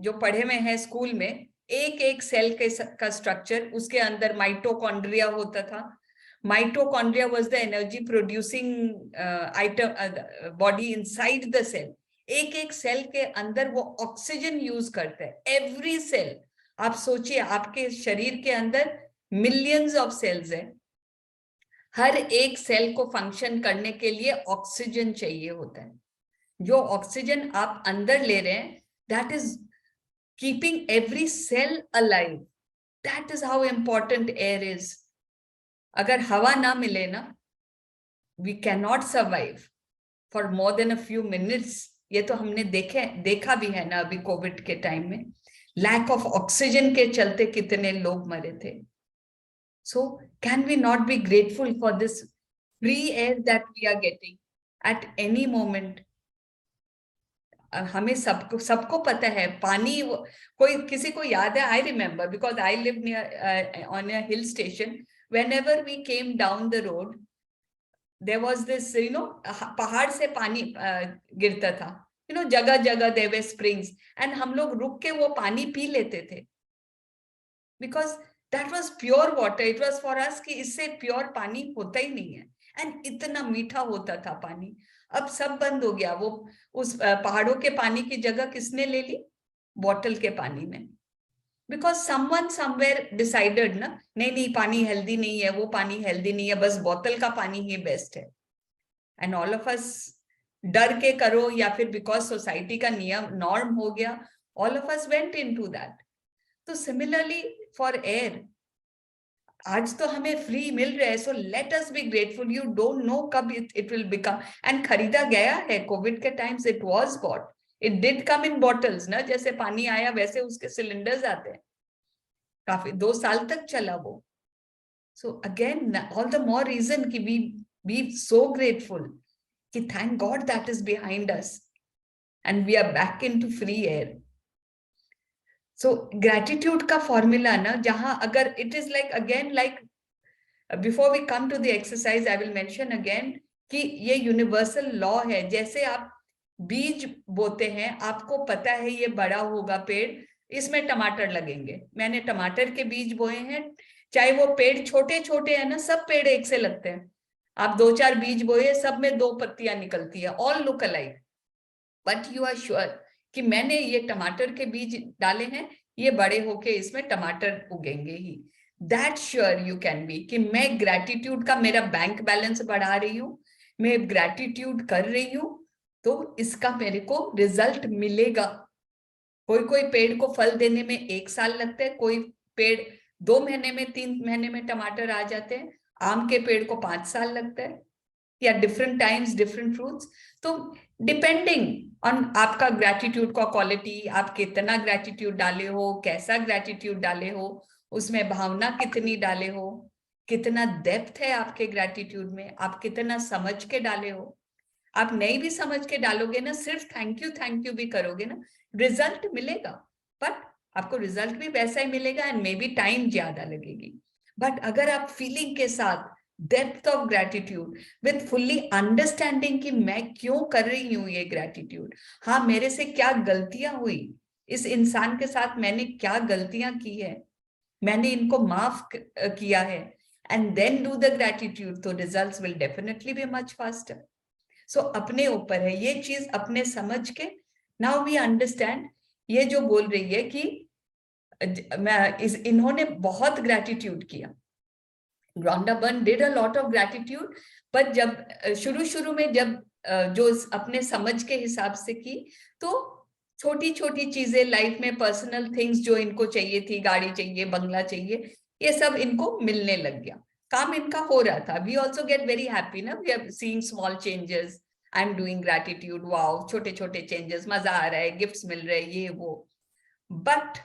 जो पढ़े में है स्कूल में? एक सेल का स्ट्रक्चर, उसके अंदर माइटोकॉन्ड्रिया होता था. Mitochondria was the energy producing body inside the cell. एक सेल के अंदर वो ऑक्सीजन यूज करता है. एवरी सेल, आप सोचिए आपके शरीर के अंदर मिलियंस ऑफ सेल्स है. हर एक सेल को फंक्शन करने के लिए ऑक्सीजन चाहिए होता है. जो ऑक्सीजन आप अंदर ले रहे हैं, that is keeping every cell alive. That is how important air is. अगर हवा ना मिले ना, we can not survive for more than a few minutes. ये तो हमने देखा भी है ना अभी कोविड के टाइम में. लैक ऑफ ऑक्सीजन के चलते कितने लोग मरे थे. So can we not be grateful for this free air that we are getting at any moment? हमें सबको पता है पानी, कोई किसी को याद है? I remember because I live near on a hill station. Whenever we came down the road, there was this, पहाड़ से पानी गिरता था. जगह जगह there were springs, and हम लोग रुक के वो पानी पी लेते थे because that was pure water. It was for us कि इससे प्योर पानी होता ही नहीं है. एंड इतना मीठा होता था पानी. अब सब बंद हो गया. वो उस पहाड़ों के पानी की जगह किसने ले ली? बॉटल के पानी में. बिकॉज समवन समवेयर डिसाइडेड ना, नहीं पानी हेल्दी नहीं है, वो पानी हेल्दी नहीं है, बस बोतल का पानी ही बेस्ट है. एंड ऑल ऑफ अस डर के करो या फिर बिकॉज सोसाइटी का नियम नॉर्म हो गया, all of us went into that. तो सिमिलरली फॉर एयर, आज तो हमें फ्री मिल रहा है, so let us be grateful. You don't know कब इट विल बिकम. एंड खरीदा गया है कोविड के times, it was bought, it did come in bottles ना. जैसे पानी आया वैसे उसके सिलेंडर्स आते हैं. काफी 2 साल तक चला वो. So again all the more reason कि वी बी सो ग्रेटफुल कि thank God that is behind us and we are back into free air. So gratitude का formula ना, जहां अगर it is like before we come to the exercise, I will mention again कि ये universal law है. जैसे आप बीज बोते हैं, आपको पता है ये बड़ा होगा पेड़, इसमें टमाटर लगेंगे. मैंने टमाटर के बीज बोए हैं, चाहे वो पेड़ छोटे छोटे हैं ना, सब पेड़ एक से लगते हैं. आप 2-4 बीज बोए, सब में 2 पत्तियां निकलती है, all look alike, but you are sure कि मैंने ये टमाटर के बीज डाले हैं, ये बड़े होके इसमें टमाटर उगेंगे ही. That sure you can be कि मैं ग्रैटिट्यूड का मेरा बैंक बैलेंस बढ़ा रही हूँ, मैं ग्रैटिट्यूड कर रही हूँ, तो इसका मेरे को रिजल्ट मिलेगा. कोई पेड़ को फल देने में 1 साल लगता है, कोई पेड़ 2 महीने में 3 महीने में टमाटर आ जाते हैं. आम के पेड़ को 5 साल लगता है, या डिफरेंट टाइम्स डिफरेंट फ्रूट्स. तो डिपेंडिंग ऑन आपका ग्रैटिट्यूड का क्वालिटी, आप कितना ग्रैटिट्यूड डाले हो, कैसा ग्रैटिट्यूड डाले हो, उसमें भावना कितनी डाले हो, कितना डेप्थ है आपके ग्रैटिट्यूड में, आप कितना समझ के डाले हो. आप नहीं भी समझ के डालोगे ना, सिर्फ थैंक यू भी करोगे ना, रिजल्ट मिलेगा. बट आपको रिजल्ट भी वैसा ही मिलेगा एंड मे बी टाइम ज्यादा लगेगी. बट अगर आप फीलिंग के साथ depth of gratitude with fully understanding कि मैं क्यों कर रही हूँ ये ग्रैटिट्यूड, हाँ मेरे से क्या गलतियां हुई, इस इंसान के साथ मैंने क्या गलतियां की है, मैंने इनको माफ किया है, and then do the gratitude, तो results will definitely be much faster. So अपने ऊपर है ये चीज, अपने समझ के now we understand। ये जो बोल रही है कि इन्होंने बहुत gratitude किया, Rhonda Byrne did a lot of gratitude, पर जब शुरू में जब जो अपने समझ के हिसाब से की, तो छोटी छोटी चीजें लाइफ में, पर्सनल थिंग्स जो इनको चाहिए थी, गाड़ी चाहिए, बंगला चाहिए, ये सब इनको मिलने लग गया, काम इनका हो रहा था। We also get very happy ना, we are seeing small changes, I am doing gratitude, wow छोटे छोटे चेंजेस, मजा आ रहा है, गिफ्ट्स मिल रहे हैं, ये वो। बट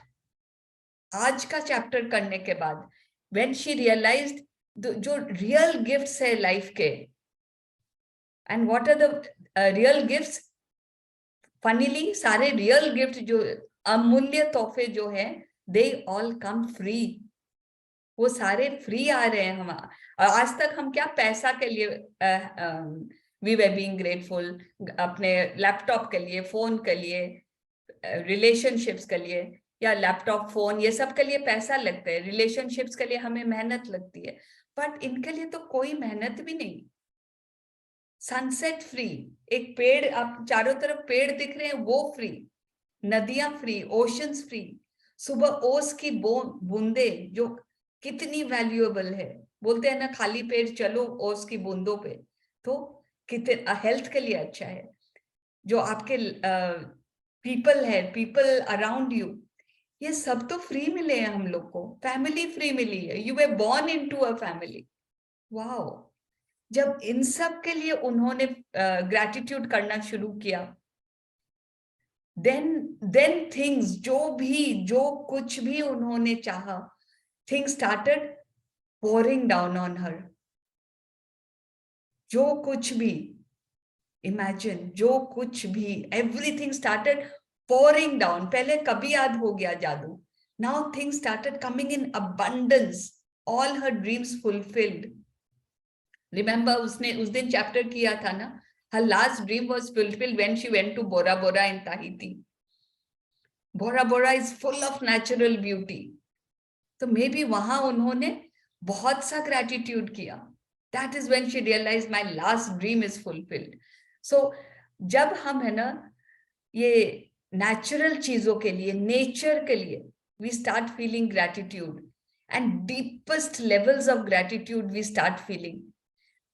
आज का चैप्टर करने के बाद व्हेन शी रियलाइज्ड जो रियल गिफ्ट्स है लाइफ के, and what are the real gifts, funnily सारे रियल गिफ्ट जो अमूल्य तोहफे जो है, दे ऑल कम फ्री, वो सारे फ्री आ रहे हैं। हम आज तक हम क्या पैसा के लिए वी वर बीइंग ग्रेटफुल, अपने लैपटॉप के लिए, फोन के लिए, रिलेशनशिप्स के लिए, या लैपटॉप फोन ये सब के लिए पैसा लगता है, रिलेशनशिप्स के लिए हमें मेहनत लगती है, बट इनके लिए तो कोई मेहनत भी नहीं। सनसेट फ्री, एक पेड़, आप चारों तरफ पेड़ दिख रहे हैं वो फ्री, नदियां फ्री, ओशंस फ्री, सुबह ओस की बूंदे जो कितनी वैल्यूएबल है, बोलते हैं ना खाली पेट चलो ओस की बूंदों पे, तो कितने हेल्थ के लिए अच्छा है। जो आपके पीपल है, पीपल अराउंड यू, ये सब तो फ्री मिले हैं हम लोग को, फैमिली फ्री मिली है, you were born into a family, wow. जब इन सब के लिए उन्होंने ग्रैटिट्यूड करना शुरू किया, then things, जो कुछ भी उन्होंने चाहा, things started pouring down on her। जो कुछ भी, imagine, जो कुछ भी, everything started pouring down। पहले कभी याद हो गया जादू, now things started coming in abundance, all her dreams fulfilled। Remember उसने उस दिन चैप्टर किया था ना, her last dream was fulfilled when she went to Bora Bora in Tahiti। Bora Bora is full of natural beauty, तो may be वहां उन्होंने बहुत सा ग्रैटिट्यूड किया। That is when she realized my last dream is fulfilled। So जब हम है ना ये नेचुरल चीजों के लिए, नेचर के लिए, we start feeling gratitude, and deepest levels of gratitude we start feeling,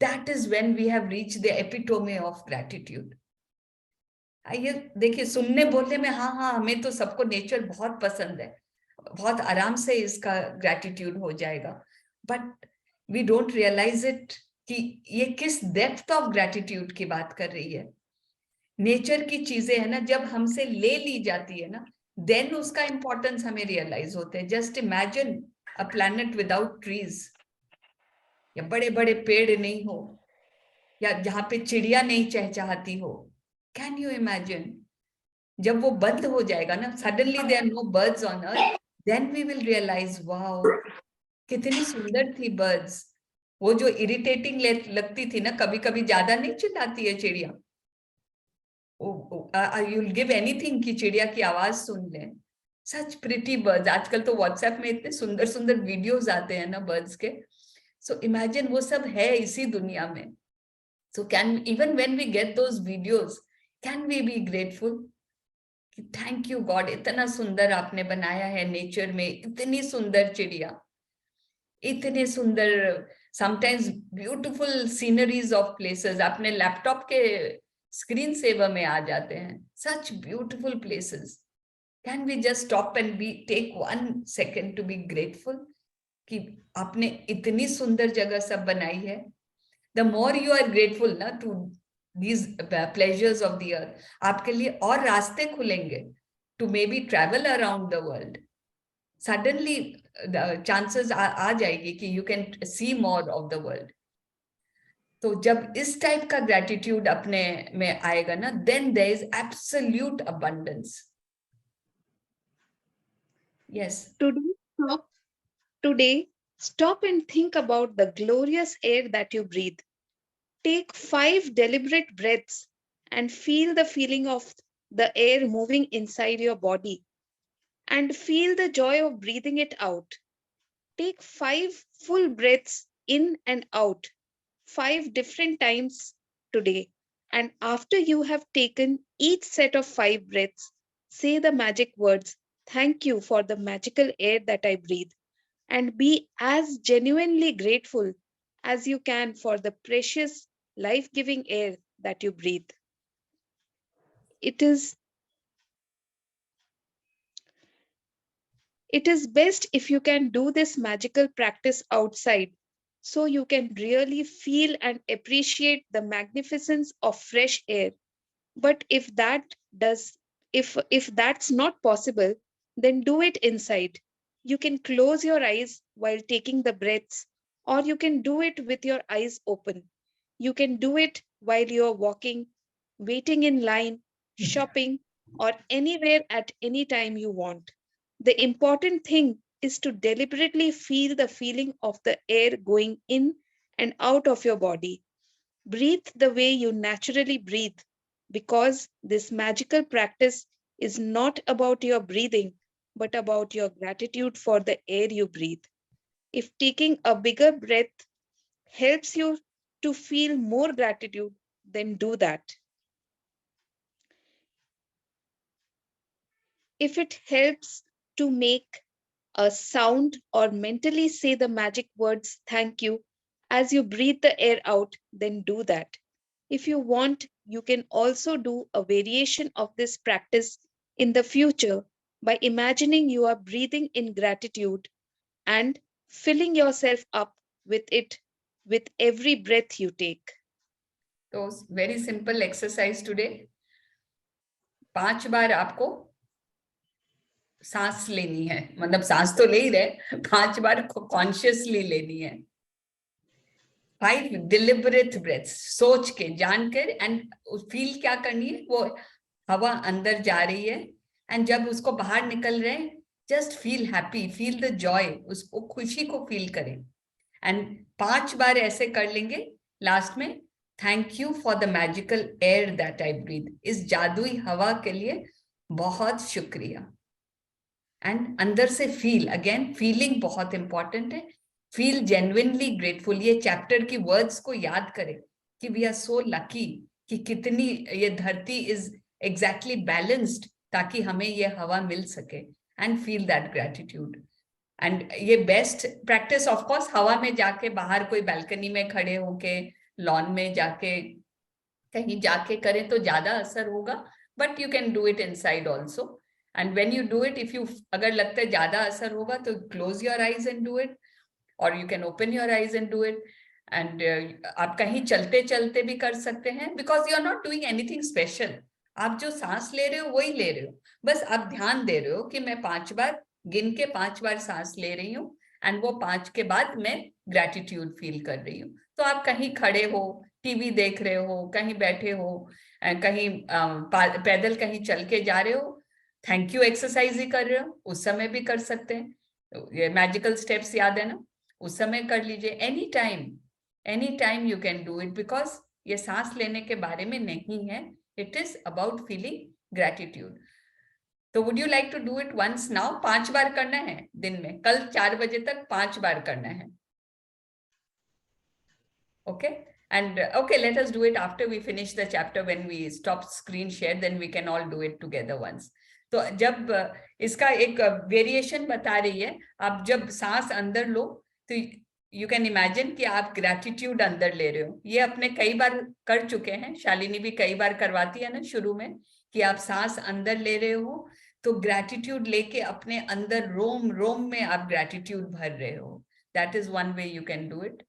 that is when we have reached the epitome of gratitude। ये देखिए, सुनने बोलने में हाँ हाँ हमें तो सबको नेचर बहुत पसंद है, बहुत आराम से इसका ग्रैटिट्यूड हो जाएगा, but we don't realise it कि ये किस डेप्थ ऑफ ग्रैटिट्यूड की बात कर रही है। नेचर की चीजें है ना, जब हमसे ले ली जाती है ना, देन उसका इंपॉर्टेंस हमें रियलाइज होते हैं। Just imagine a planet without trees, या बड़े बड़े पेड़ नहीं हो, या जहां पे चिड़िया नहीं चहचहाती हो। Can you imagine? जब वो बंद हो जाएगा ना, suddenly there are no birds on earth, then we will realise wow कितनी सुंदर थी बर्ड्स। वो जो इरिटेटिंग लगती थी ना, कभी कभी ज्यादा नहीं चिल्लाती है चिड़िया, यू विल गिव एनीथिंग कि चिड़िया की आवाज सुन ले। सच प्रिटी बर्ड्स। आजकल तो व्हाट्सएप में इतने सुंदर सुंदर वीडियोस आते हैं ना बर्ड्स के। सो इमेजिन वो सब है इसी दुनिया में। So can, even when we get those videos, can we be grateful कि थैंक यू गॉड, इतना सुंदर आपने बनाया है नेचर में, इतनी सुंदर चिड़िया, इतने सुंदर sometimes beautiful sceneries of places अपने लैपटॉप के स्क्रीन सेवर में आ जाते हैं। Such beautiful places. Can we just stop and be take 1 second to be grateful कि आपने इतनी सुंदर जगह सब बनाई है। The more you are grateful ना to these pleasures of the earth, आपके लिए और रास्ते खुलेंगे to maybe travel around the world। Suddenly the chances आ जाएगी कि you can see more of the world। तो जब इस टाइप का gratitude अपने में आएगा ना, then there is absolute abundance। Yes। Today Stop and think about the glorious air that you breathe. Take 5 deliberate breaths and feel the feeling of the air moving inside your body, and feel the joy of breathing it out. Take 5 full breaths in and out, 5 different times today. And after you have taken each set of 5 breaths, say the magic words, "Thank you for the magical air that I breathe," and be as genuinely grateful as you can for the precious, life giving air that you breathe. It is best if you can do this magical practice outside, so you can really feel and appreciate the magnificence of fresh air. But if that's not possible, then do it inside. You can close your eyes while taking the breaths, or you can do it with your eyes open. You can do it while you're walking, waiting in line, shopping, or anywhere at any time you want. The important thing is to deliberately feel the feeling of the air going in and out of your body. Breathe the way you naturally breathe, because this magical practice is not about your breathing, but about your gratitude for the air you breathe. If taking a bigger breath helps you to feel more gratitude, then do that. If it helps to make a sound or mentally say the magic words "thank you" as you breathe the air out, then do that. If you want, you can also do a variation of this practice in the future by imagining you are breathing in gratitude and filling yourself up with it with every breath you take. So very simple exercise today. 5 बार आपको सांस लेनी है, मतलब सांस तो ले ही रहे, 5 बार consciously लेनी है. 5 deliberate breaths, सोच के, जानकर, एंड फील क्या करनी है, वो हवा अंदर जा रही है, एंड जब उसको बाहर निकल रहे हैं, just feel happy, feel the Joy, उसको खुशी को फील करें. एंड 5 बार ऐसे कर लेंगे, लास्ट में thank you for the magical air that I breathe, इस जादुई हवा के लिए बहुत शुक्रिया. एंड अंदर से फील, अगेन फीलिंग बहुत इंपॉर्टेंट है. Feel genuinely grateful. ये चैप्टर की वर्ड्स को याद करें कि वी आर सो लकी कि कितनी ये धरती इज एग्जैक्टली बैलेंस्ड ताकि हमें ये हवा मिल सके. And feel that gratitude. And ये बेस्ट प्रैक्टिस ऑफ कोर्स हवा में जाके, बाहर कोई बालकनी में खड़े होके, लॉन में जाके, कहीं जाके करें तो ज्यादा असर होगा. But you can do it inside also. And when you do it, if you अगर लगता है ज्यादा असर होगा तो close your eyes and do it, और you can open your eyes and do it. And आप कहीं चलते चलते भी कर सकते हैं, because you are not doing anything special. आप जो सांस ले रहे हो वही ले रहे हो, बस आप ध्यान दे रहे हो कि मैं 5 बार गिन के 5 बार सांस ले रही हूँ, एंड वो 5 के बाद मैं ग्रेटिट्यूड फील कर रही हूँ. तो आप कहीं खड़े हो, टीवी देख रहे हो, कहीं बैठे हो, कहीं पैदल कहीं चल के जा रहे हो, थैंक यू एक्सरसाइज ही कर रहे हो, उस समय भी कर सकते हैं. ये मैजिकल स्टेप्स याद है ना, उस समय कर लीजिए. Any time you can do it, because ये सांस लेने के बारे में नहीं है, it is about feeling gratitude. तो would you like to do it once now? 5 बार करना है दिन में, कल 4 बजे तक 5 बार करना है. Okay, and okay, let us do it after we finish the chapter. When we stop screen share, then we can all do it together once. तो जब इसका एक वेरिएशन बता रही है, आप जब सांस अंदर लो तो यू कैन इमेजिन कि आप ग्रेटिट्यूड अंदर ले रहे हो. ये अपने कई बार कर चुके हैं, शालिनी भी कई बार करवाती है ना शुरू में, कि आप सांस अंदर ले रहे हो तो ग्रेटिट्यूड लेके अपने अंदर रोम रोम में आप ग्रेटिट्यूड भर रहे हो. That is one way you can do it.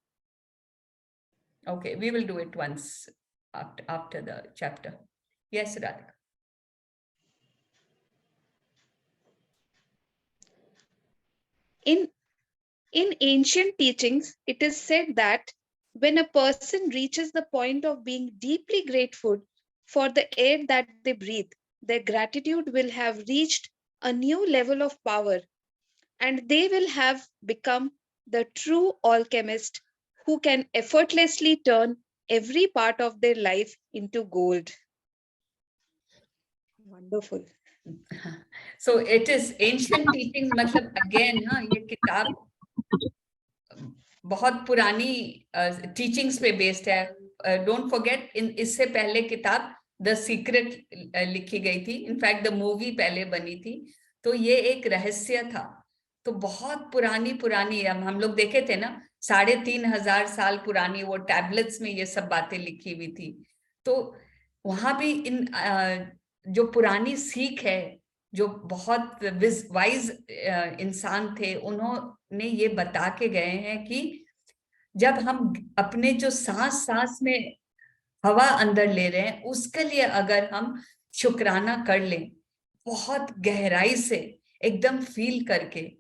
Okay, we will do it once after the chapter. Yes, Radhika. In ancient teachings, it is said that when a person reaches the point of being deeply grateful for the air that they breathe, their gratitude will have reached a new level of power, and they will have become the true alchemist who can effortlessly turn every part of their life into gold. Wonderful. So it is ancient teachings, मतलब again ना ये किताब बहुत पुरानी teachings पे based है. Don't forget इससे पहले किताब द सीक्रेट लिखी गई थी. इनफैक्ट द मूवी पहले बनी थी. तो ये एक रहस्य था. तो बहुत पुरानी पुरानी हम लोग देखे थे ना, 3,500 साल पुरानी वो टैबलेट्स में ये सब बातें लिखी हुई थी. तो वहां भी इन जो पुरानी सीख है, जो बहुत वाइज इंसान थे, उन्होंने ये बता के गए हैं कि जब हम अपने जो सांस सांस में हवा अंदर ले रहे हैं, उसके लिए अगर हम शुक्राना कर लें बहुत गहराई से, एकदम फील करके,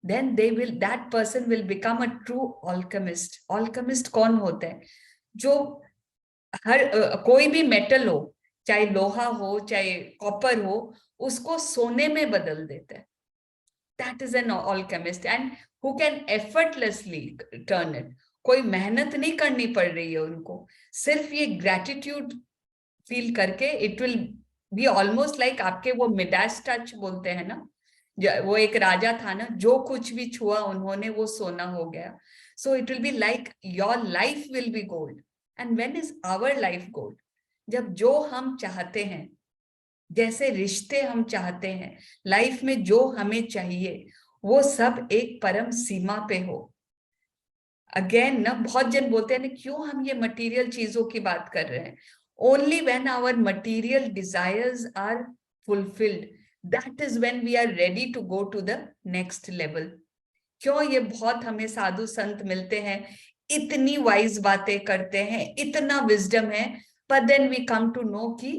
then that person will become a true alchemist. alchemist कौन होता है? जो हर कोई भी मेटल हो, चाहे लोहा हो चाहे कॉपर हो, उसको सोने में बदल देता है. That is an alchemist and who can effortlessly turn it. कोई मेहनत नहीं करनी पड़ रही है उनको, सिर्फ ये ग्रेटिट्यूड फील करके it will be almost like आपके वो मिडास टच बोलते हैं ना, वो एक राजा था ना, जो कुछ भी छुआ उन्होंने वो सोना हो गया. So it will be like your life will be gold. And when is our life gold? जब जो हम चाहते हैं, जैसे रिश्ते हम चाहते हैं, लाइफ में जो हमें चाहिए, वो सब एक परम सीमा पे हो. अगेन ना, बहुत जन बोलते हैं ना, क्यों हम ये मटेरियल चीजों की बात कर रहे हैं? Only when our material desires are fulfilled, that is when we are ready to go to the next level. क्यों ये बहुत हमें साधु संत मिलते हैं, इतनी वाइज बातें करते हैं, इतना विजडम है, पर then we come to know कि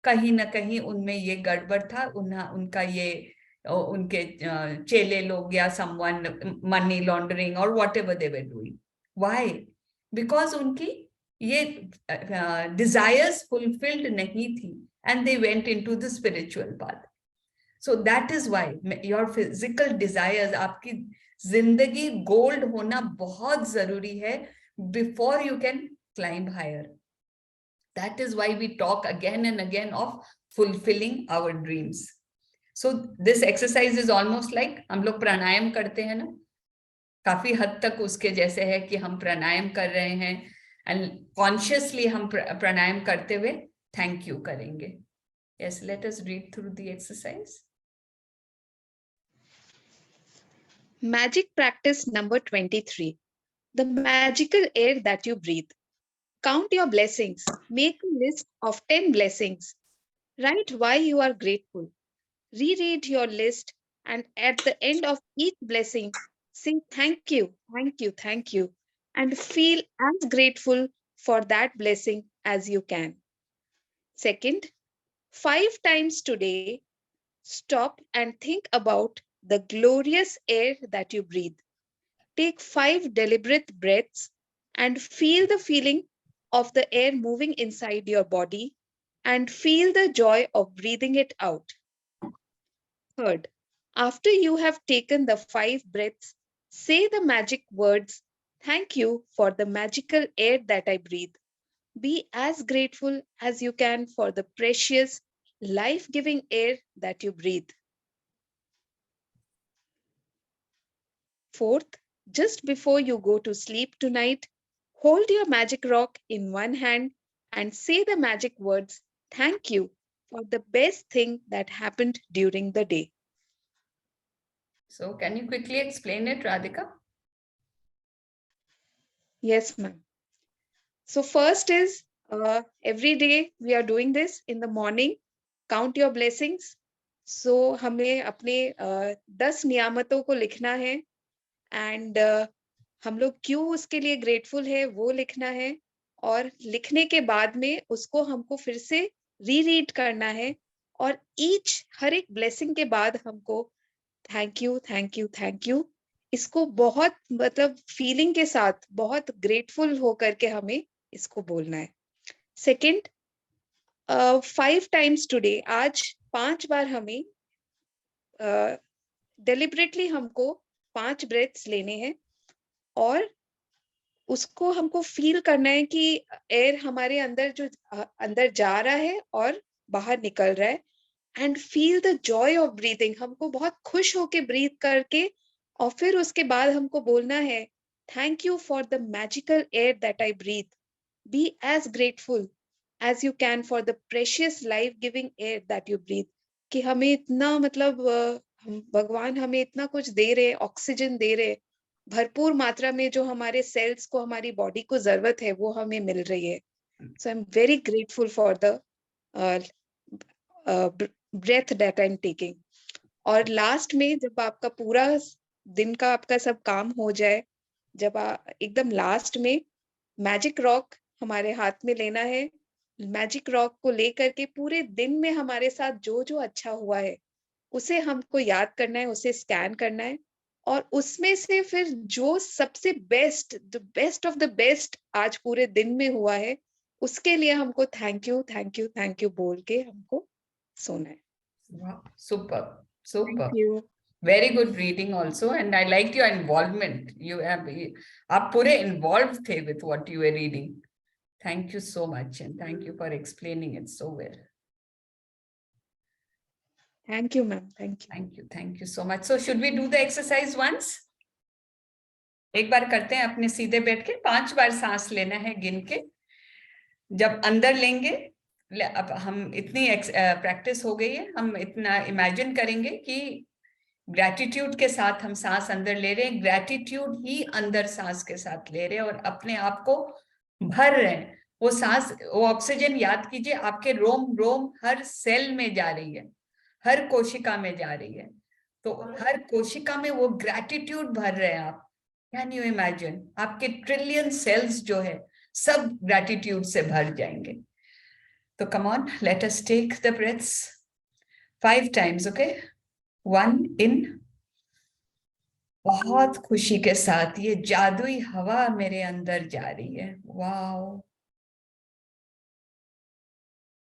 कहीं ना कहीं उनमें ये गड़बड़ था, उनका ये उनके चेले लोग या समवन मनी लॉन्ड्रिंग और whatever they were doing. Why? Because उनकी ये डिजायर्स फुलफिल्ड नहीं थी and they went into the spiritual path. So that is why your physical desires, आपकी जिंदगी गोल्ड होना बहुत जरूरी है before you can climb higher. That is why we talk again and again of fulfilling our dreams. So this exercise is almost like हम लोग प्राणायाम करते हैं ना, काफी हद तक उसके जैसे है कि हम प्राणायाम कर रहे हैं and consciously हम प्राणायाम करते हुए thank you करेंगे. Yes, let us read through the exercise. Magic practice number 23. The magical air that you breathe. Count your blessings. Make a list of 10 blessings. Write why you are grateful. Reread your list and at the end of each blessing, say thank you, thank you, thank you, and feel as grateful for that blessing as you can. Second, 5 times today, stop and think about the glorious air that you breathe. Take 5 deliberate breaths and feel the feeling of the air moving inside your body and feel the joy of breathing it out. Third, after you have taken the 5 breaths, say the magic words, thank you for the magical air that I breathe. Be as grateful as you can for the precious, life-giving air that you breathe. Fourth, just before you go to sleep tonight, hold your magic rock in one hand and say the magic words, thank you for the best thing that happened during the day. So can you quickly explain it, Radhika? Yes, ma'am. So first is, every day we are doing this in the morning, count your blessings. So हमें अपने 10 नियामतों को लिखना है and हम लोग क्यों उसके लिए ग्रेटफुल है वो लिखना है, और लिखने के बाद में उसको हमको फिर से रीरीड करना है, और हर एक ब्लेसिंग के बाद हमको thank you thank you thank you, इसको बहुत मतलब फीलिंग के साथ बहुत ग्रेटफुल होकर के हमें इसको बोलना है. सेकंड, 5 टाइम्स टुडे, आज 5 बार हमें डेलिबरेटली हमको 5 ब्रेथ्स लेने हैं और उसको हमको फील करना है कि एयर हमारे अंदर जो अंदर जा रहा है और बाहर निकल रहा है and feel the Joy of breathing. हमको बहुत खुश होके ब्रीथ करके और फिर उसके बाद हमको बोलना है thank you for the magical air that I breathe. Be as grateful as you can for the precious life giving air that you breathe. कि हमें इतना मतलब भगवान हमें इतना कुछ दे रहे, ऑक्सीजन दे रहे, भरपूर मात्रा में जो हमारे सेल्स को, हमारी बॉडी को जरूरत है वो हमें मिल रही है। So I am very grateful for the breath that I am taking. और लास्ट में जब आपका पूरा दिन का आपका सब काम हो जाए, जब एकदम लास्ट में मैजिक रॉक हमारे हाथ में लेना है। मैजिक रॉक को लेकर के पूरे दिन में हमारे साथ जो जो अच्छा हुआ है उसे हमको याद करना है, उसे स्कैन करना है और उसमें से फिर जो सबसे best, the best of the best आज पूरे दिन में हुआ है उसके लिए हमको thank you thank you thank you बोल के हमको सोना है। Wow, super, super. Thank you. Very good reading also, and I liked your involvement. आप पूरे involved थे with what you were reading. Thank you so much, and thank you for explaining it so well. Thank you ma'am, thank you. Thank you so much. So should we do the exercise once? एक बार करते हैं अपने सीधे बैठ के, 5 बार सांस लेना है गिन के। जब अंदर लेंगे, अब हम इतनी प्रैक्टिस हो गई है, हम इतना इमेजिन करेंगे कि ग्रैटिट्यूड के साथ हम सांस अंदर ले रहे हैं, ग्रैटिट्यूड ही अंदर सांस के साथ ले रहे हैं और अपने आप को भर रहे हैं। वो सांस, वो ऑक्सीजन याद कीजिए आपके रोम रोम हर सेल में जा रही है, हर कोशिका में जा रही है। तो हर कोशिका में वो ग्रैटिट्यूड भर रहे हैं आप। Can you imagine? आपके ट्रिलियन सेल्स जो है सब ग्रैटिट्यूड से भर जाएंगे। तो come on, let us take the breaths 5 times, okay? 1 in, बहुत खुशी के साथ ये जादुई हवा मेरे अंदर जा रही है, वाओ,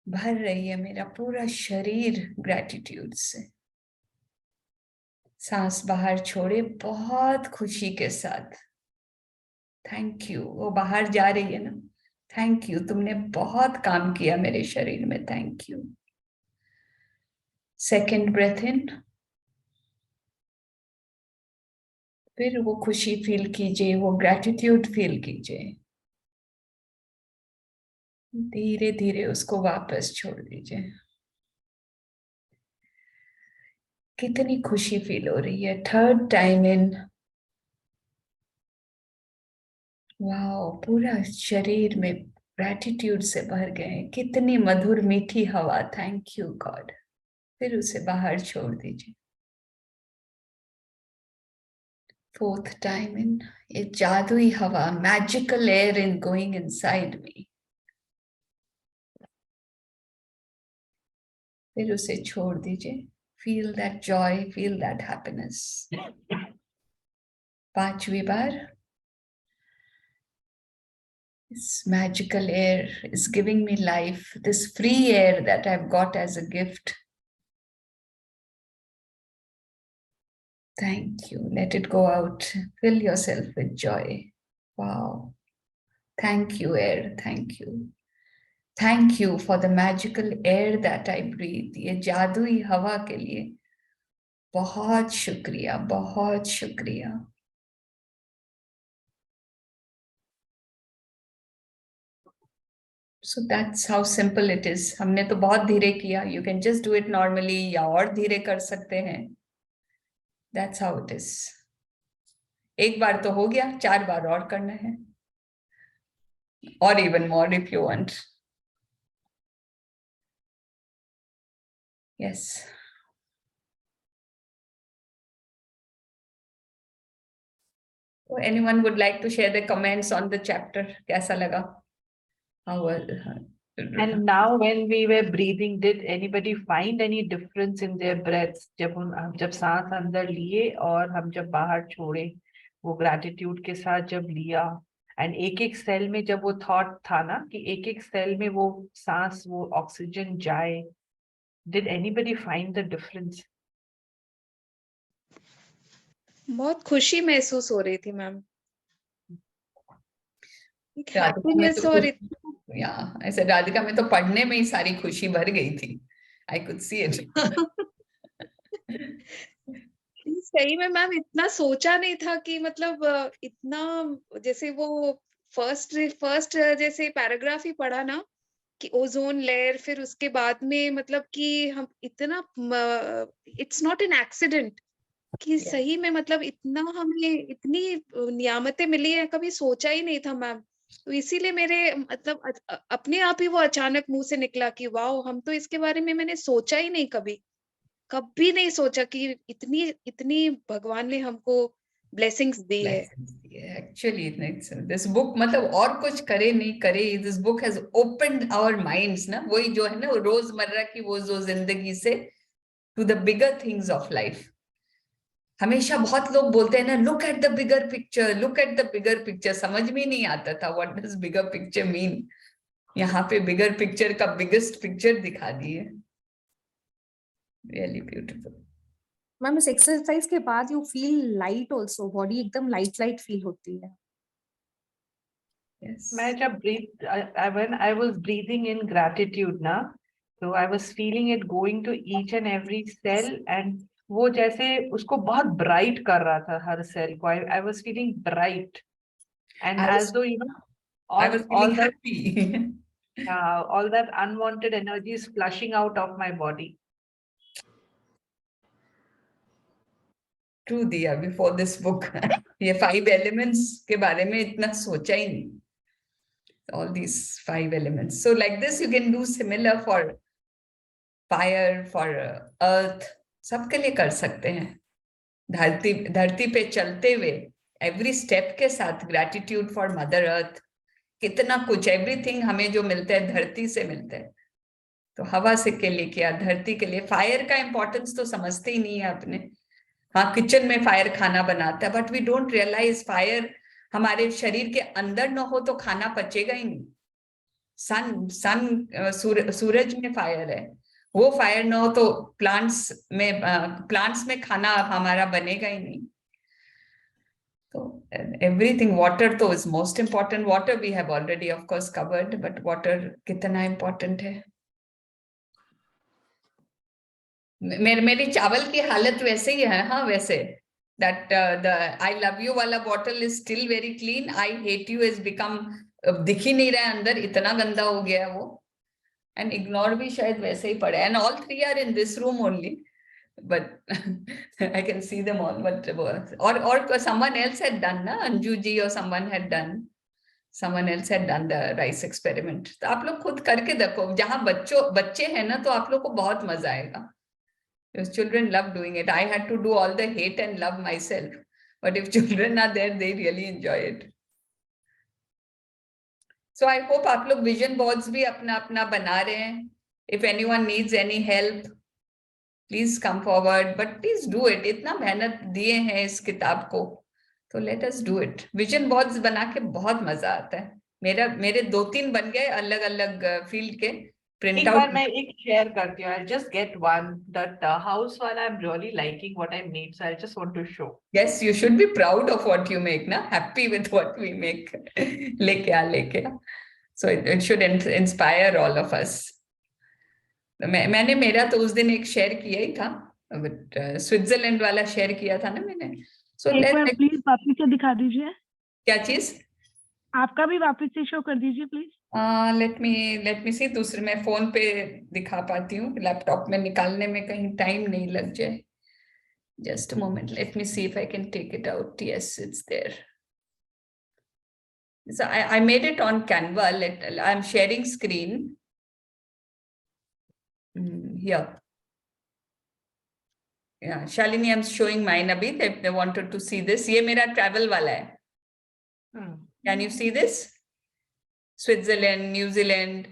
भर रही है मेरा पूरा शरीर ग्रैटिट्यूड से। सांस बाहर छोड़े बहुत खुशी के साथ, थैंक यू। वो बाहर जा रही है ना, थैंक यू, तुमने बहुत काम किया मेरे शरीर में, thank you. Second breath in, फिर वो खुशी फील कीजिए, वो ग्रैटिट्यूड फील कीजिए, धीरे धीरे उसको वापस छोड़ दीजिए। कितनी खुशी फील हो रही है। थर्ड टाइम इन, वाओ, पूरा शरीर में ग्रैटिट्यूड से भर गए, कितनी मधुर मीठी हवा, थैंक यू गॉड। फिर उसे बाहर छोड़ दीजिए। फोर्थ टाइम इन, ये जादुई हवा, magical air in going inside me, फिर उसे छोड़ दीजिए। Feel that joy, feel that happiness. 5वीं बार, this magical air is giving me life, this free air that I've got as a gift. Thank you. Let it go out. Fill yourself with joy. Wow. Thank you, air. Thank you. Thank you for the magical air that I breathe. ये जादुई हवा के लिए बहुत शुक्रिया, बहुत शुक्रिया। So that's how simple it is. हमने तो बहुत धीरे किया. You can just do it normally या और धीरे कर सकते हैं. That's how it is. एक बार तो हो गया, 4 बार और करना है. Or even more if you want. Yes. So anyone would like to share the comments on the chapter? कैसा लगा? How was? And now when we were breathing, did anybody find any difference in their breaths? जब सांस अंदर लिए और हम जब बाहर छोड़े, वो gratitude के साथ जब लिया, and एक सेल में जब वो thought था ना कि एक सेल में वो सांस, वो oxygen जाए, did anybody find the difference? बहुत खुशी महसूस हो रही थी मैम, राधिका में हैप्पीनेस तो और ऐसे राधिका में तो पढ़ने में ही सारी खुशी भर गई थी। I could see it. सही में मैम इतना सोचा नहीं था कि मतलब इतना, जैसे वो फर्स्ट जैसे पैराग्राफ ही पढ़ा ना कि ओजोन लेयर, फिर उसके बाद में मतलब कि हम इतना, इट्स नॉट एन एक्सीडेंट कि Yeah. सही में मतलब इतना हमें इतनी नियामतें मिली है, कभी सोचा ही नहीं था मैम। तो इसीलिए मेरे मतलब अपने आप ही वो अचानक मुंह से निकला कि वाह, हम तो इसके बारे में मैंने सोचा ही नहीं, कभी नहीं सोचा कि इतनी इतनी भगवान ने हमको ब्लेसिंग्स दी है। Actually, this book मतलब और कुछ करे नहीं करे, this book has opened our minds ना, वही जो है ना रोजमर्रा की वो जो जिंदगी से to the bigger things of life। हमेशा बहुत लोग बोलते हैं ना, look at the bigger picture, look at the bigger picture। समझ में नहीं आता था what does bigger picture mean। यहाँ पे bigger picture का biggest picture दिखा दिए। Really beautiful। मैम इस एक्सरसाइज के बाद you feel light also, body एकदम लाइट फील होती है। Yes। मैं जब when I was breathing in gratitude ना, so I was feeling it going to each and every cell, and वो जैसे उसको बहुत bright कर रहा था हर cell को। I was feeling bright, and as though I was feeling all that happy। all that unwanted energy is flushing out of my body. True दिया before this book। ये 5 elements के बारे में इतना सोचा ही नहीं। All these 5 elements। So like this you can do similar for fire, for earth। सबके लिए कर सकते हैं। धरती पे चलते हुए every step के साथ gratitude for mother earth। कितना कुछ everything हमें जो मिलता है धरती से मिलता है। तो हवा से के लिए किया, धरती के लिए। फायर का इंपॉर्टेंस तो समझते ही नहीं है अपने। हाँ, किचन में फायर खाना बनाता है, but we don't realise fire हमारे शरीर के अंदर न हो तो खाना पचेगा ही नहीं। सूरज में फायर है, वो फायर न हो तो प्लांट्स में खाना हमारा बनेगा ही नहीं। तो एवरीथिंग, वाटर तो is most important. Water we have already of course covered, but water कितना इम्पोर्टेंट है। मेरी चावल की हालत वैसे ही है। हाँ, वैसे that the I love you वाला bottle is still very clean, I hate you has become दिख ही नहीं रहा है अंदर, इतना गंदा हो गया है वो। and ignore भी शायद वैसे ही पड़ा है। and all 3 are in this room only, but I can see them all। but or someone else had done ना, Anju ji or someone else had done the rice experiment। तो आप लोग खुद करके देखो, जहाँ बच्चे हैं ना तो आप लोग को बहुत मजा आएगा। Because children love doing it। I had to do all the hate and love myself, but if children are there, they really enjoy it। So I hope आप लोग vision boards भी अपना बना रहे हैं। If anyone needs any help, please come forward, but please do it। इतना मेहनत दिए हैं इस किताब को, तो let us do it। vision boards बना के बहुत मजा आता है। मेरे 2-3 बन गए अलग अलग फील्ड के। एक बार मैं एक शेयर करती हूँ। I'll just get one that house वाला I'm really liking what I made, so I just want to show। Yes, you should be proud of what you make, na? Happy with what we make। लेके आ। So it should inspire all of us। मैंने मेरा तो उस दिन एक share किया ही था, Switzerland वाला शेयर किया था ना मैंने। So एक बार प्लीज वापस से दिखा दीजिए। क्या चीज? आपका भी वापस से शो कर दीजिए प्लीज। लेट मी सी। दूसरे मैं फोन पे दिखा पाती हूँ, लैपटॉप में निकालने में कहीं टाइम नहीं लग जाए। Just a moment, let me see if I can take it out। Yes, it's there। So I made it on Canva। I'm sharing screen here। Yeah, Shalini, I'm showing mine abhi if they wanted to see this। ये मेरा travel वाला है। Can you see this? Switzerland, New Zealand।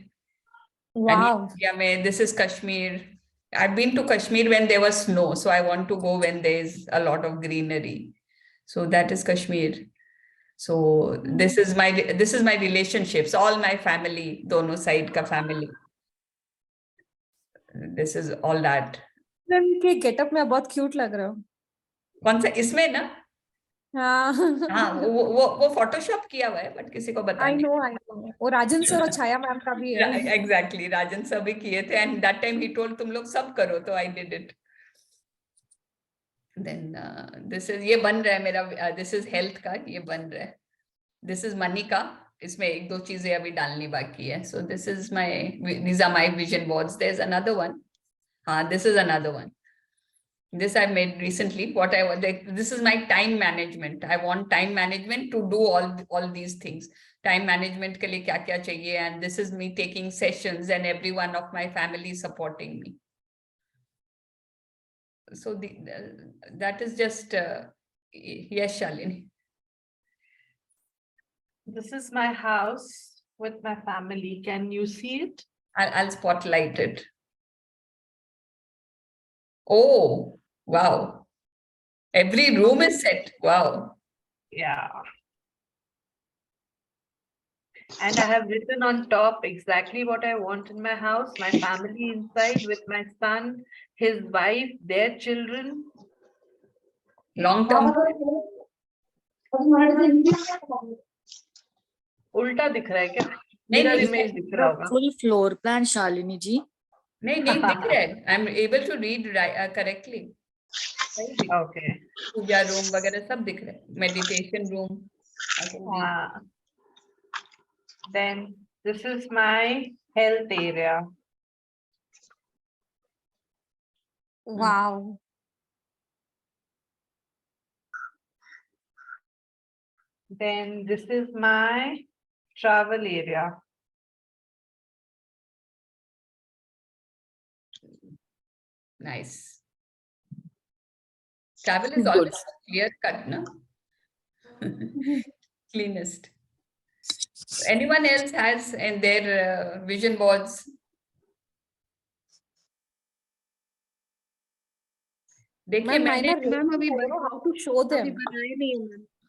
Wow। India में, this is Kashmir। I've been to Kashmir when there was snow, so I want to go when there is a lot of greenery। So that is Kashmir। So this is my relationships, all my family, दोनों side का family। This is all that। के getup में बहुत cute लग रहा हो। कौन सा? इसमें ना हाँ हाँ, वो फोटोशॉप किया हुआ है, बट किसी को आई बताने नो वो राजन सर और छाया मैम का भी है। एग्जैक्टली, राजन सभी किए थे, एंड दैट टाइम ही टोल्ड तुम लोग सब करो, तो I did it. Then this is, ये बन रहा है मेरा, दिस इज हेल्थ का, ये बन रहा है। दिस इज मनी का, इसमें एक दो चीजें अभी डालनी बाकी है। So this is my, these are my vision boards. There is another one, हाँ, this is another one. This I made recently. What I was like, this is my time management. I want time management to do all these things. Time management के लिए क्या क्या चाहिए, and this is me taking sessions and every one of my family supporting me. So that is just yes, Shalini. This is my house with my family. Can you see it? I'll spotlight it. Oh, wow. Every room is set. Wow. Yeah. And I have written on top exactly what I want in my house. My family inside with my son, his wife, their children. Long term. उल्टा दिख रहा है क्या? नहीं, mirror नहीं, image दिख रहा होगा। Full floor plan Shalini ji. नहीं दिख रहा है। I am able to read correctly. Okay. Puja room वगैरह सब दिख रहा है, मेडिटेशन रूम। हाँ. Then this is my health area. Wow Then this is my travel area. Nice. Travel is Good. always clear cut, no? Cleanest. Anyone else has in their vision boards? देखिए मैंने ma'am अभी how to show them.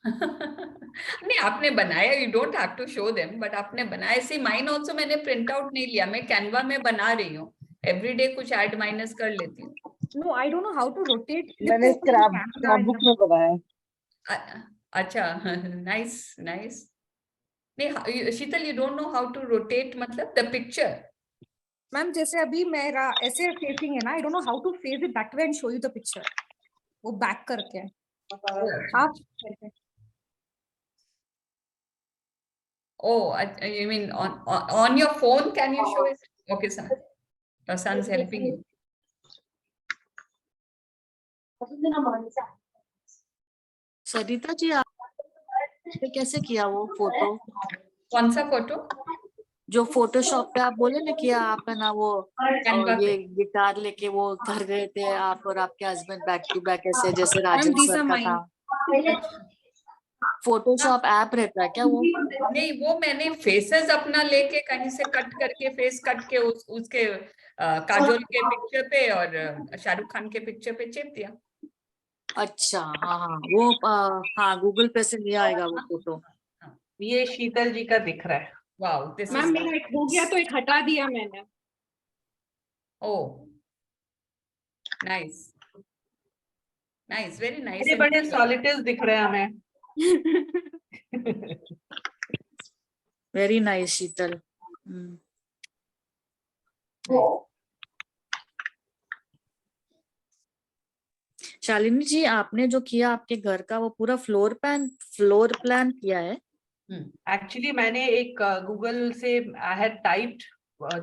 नहीं, आपने बनाया, you don't have to show them, but आपने बनाया। See mine also मैंने print out नहीं लिया, मैं कैनवा में बना रही हूँ, एवरीडे कुछ ऐड माइनस कर लेती हूँ। No I don't know how to rotate. मैंने स्क्रैप बुक में बनाया। अच्छा, नाइस नाइस। नहीं Sheetal, you don't know how to rotate, मतलब द पिक्चर। मैम जैसे अभी मेरा ऐसे फेसिंग है ना, I don't know how to face it that way and show you the picture, वो बैक करके आप। Oh, you mean on your phone? Can you show it? Okay, son. Your son's helping you. Sarita ji आपने कैसे किया वो photo? कौन सा photo? जो फोटोशॉप पे आप बोले ना कि आप है ना वो Canva ये पे। गिटार लेके वो घर गए थे आप और आपके हस्बैंड बैक टू बैक ऐसे, जैसे राजन सर का था। फोटोशॉप ऐप रहता है क्या वो? नहीं, वो मैंने फेसेस अपना लेके कहीं से कट करके, फेस कट के उसके काजोल के पिक्चर पे और शाहरुख खान के पिक्चर पे चिप दिया। अच्छा, हाँ हाँ वो हाँ गूगल पे से लिया आएगा वो फोटो। ये शीतल जी का दिख रहा है। वाओ, दिस मैम मेरा एक हो गया तो एक हटा दिया मैंने। ओह, नाइस नाइस, वेरी नाइस। बड़े बड़े सॉलिटिव्स दिख रहे हैं हमें। वेरी नाइस शीतल। शालिनी जी आपने जो किया आपके घर का वो पूरा फ्लोर प्लान किया है? एक्चुअली मैंने एक गूगल से I had typed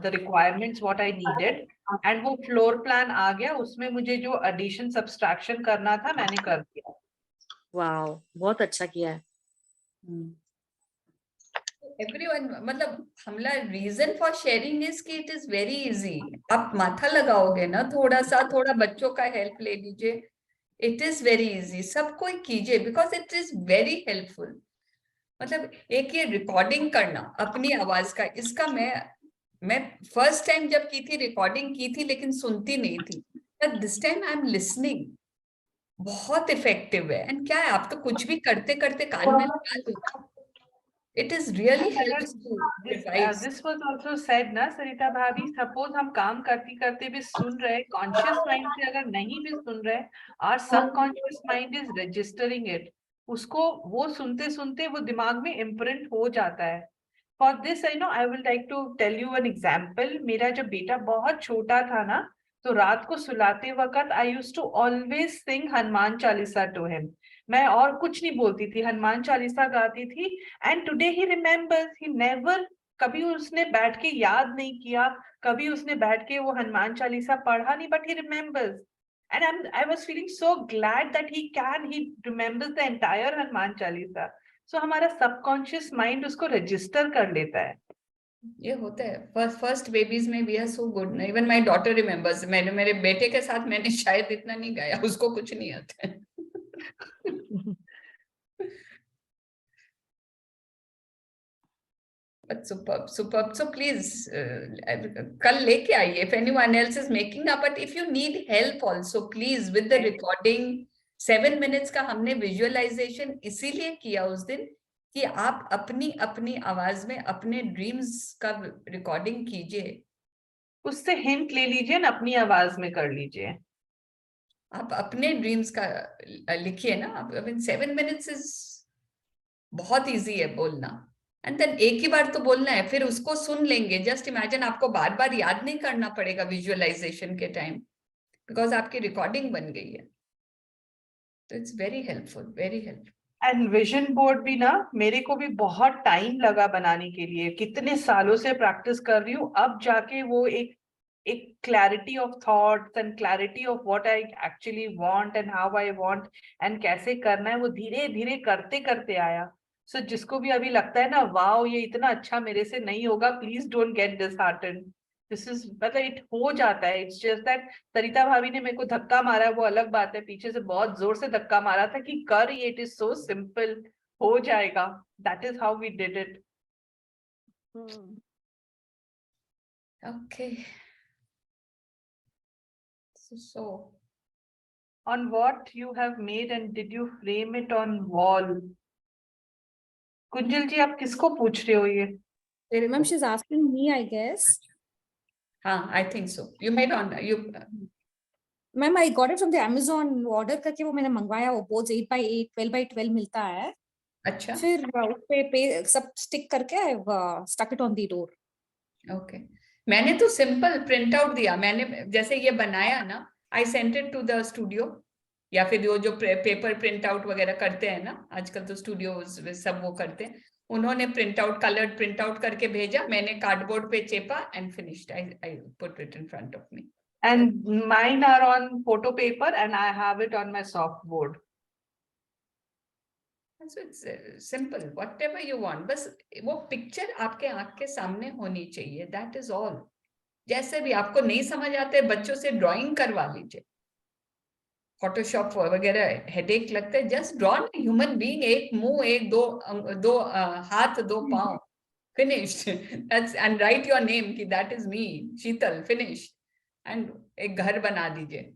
the requirements what I needed and वो फ्लोर प्लान आ गया, उसमें मुझे जो एडिशन सब्सट्रैक्शन करना था मैंने कर दिया। वाओ, बहुत अच्छा किया है। एवरीवन, मतलब हमला रीजन फॉर शेयरिंग इज कि इट इज वेरी इजी। आप माथा लगाओगे ना, थोड़ा बच्चों का हेल्प ले लीजिए, इट इज वेरी इजी। सब कोई कीजिए because it is very helpful. मतलब एक ये रिकॉर्डिंग करना अपनी आवाज का, इसका मैं फर्स्ट टाइम जब की थी रिकॉर्डिंग की थी, लेकिन सुनती नहीं थी, but this time I am listening. बहुत इफेक्टिव है। एंड क्या है, आप तो कुछ भी करते करते कान में लगा लो। It is really helpful. This was also said ना सरिता भाभी, सपोज हम काम करते करते भी सुन रहे, कॉन्शियस माइंड से अगर नहीं भी सुन रहे, our subconscious mind is registering it. उसको वो सुनते सुनते वो दिमाग में इम्प्रिंट हो जाता है. For this, I will like to tell you an example. मेरा जब बेटा बहुत छोटा था ना, तो रात को सुलाते वक्त I used to always sing Hanuman Chalisa to him. मैं और कुछ नहीं बोलती थी, हनुमान चालीसा गाती थी. And today he remembers. He never, कभी उसने बैठ के याद नहीं किया, कभी उसने बैठ के वो हनुमान चालीसा पढ़ा नहीं, but he remembers. And I was feeling so glad that he remembers the entire Hanuman Chalisa. So हमारा सबकॉन्शियस माइंड उसको रजिस्टर कर लेता है. ये होता है फर्स्ट बेबीज में. We are so good. Even my daughter remembers. मैंने मेरे बेटे के साथ मैंने शायद इतना नहीं गाया, उसको कुछ नहीं आता है. But superb. So please कल लेके आइए. If anyone else is making up, but if you need help also, please with the recording. 7 minutes का हमने विजुअलाइजेशन इसीलिए किया उस दिन कि आप अपनी अपनी आवाज में अपने ड्रीम्स का रिकॉर्डिंग कीजिए. उससे हिंट ले लीजिए ना, अपनी आवाज में कर लीजिए. आप अपने ड्रीम्स का लिखिए ना. I mean 7 minutes is बहुत इजी है बोलना. एंड देन एक ही बार तो बोलना है, फिर उसको सुन लेंगे. जस्ट इमेजिन आपको बार बार याद नहीं करना पड़ेगा विजुअलाइजेशन के टाइम, बिकॉज आपकी रिकॉर्डिंग बन गई है. तो it's very helpful, very helpful. And vision board भी ना, मेरे को भी बहुत टाइम लगा बनाने के लिए. कितने सालों से प्रैक्टिस कर रही हूँ, अब जाके वो एक clarity of thoughts and clarity of what I actually want and how I want and कैसे करना है, वो धीरे धीरे करते करते आया. सो जिसको भी अभी लगता है ना, वाओ ये इतना अच्छा मेरे से नहीं होगा, please don't get disheartened. This is, मतलब इट हो जाता है. इट्स जस्ट दैट सरिता भाभी ने मेरे को धक्का मारा है, वो अलग बात है. पीछे से बहुत जोर से धक्का मारा था कि कर ये, इट इज सो सिंपल, हो जाएगा. That is how we did it. Okay. So on what you have made and did you frame it on wall? Kunjal ji, आप किसको पूछ रहे हो ये? Ma'am, she's asking me, I guess. हाँ, I think so. You made on you. Ma'am, I got it from the Amazon. Order करके वो मैंने मंगवाया. वो boards 8x8, 12x12 मिलता है. अच्छा. फिर उस पे सब स्टिक करके stuck it on the door. Okay. मैंने तो सिंपल प्रिंट आउट दिया. मैंने जैसे ये बनाया ना, I sent it to the studio, या फिर वो जो पेपर प्रिंट आउट वगैरह करते हैं ना आजकल, तो स्टूडियोज सब वो करते हैं. उन्होंने print out, coloured print out करके भेजा. मैंने कार्डबोर्ड पे चेपा and finished. I put it in front of me. And mine are on photo paper and I have it on my soft board. So it's simple, whatever you want. बस वो picture आपके आंख के सामने होनी चाहिए. That is all. जैसे भी आपको नहीं समझ आते, बच्चों से ड्राइंग करवा लीजिए. फोटोशॉप वगैरह हेडेक लगता है. जस्ट ड्रॉ ह्यूमन बीइंग, एक मुंह, एक दो हाथ, 2 पांव, finished. That's, and write your name कि that is me, Sheetal, finished. And एक घर बना दीजिए.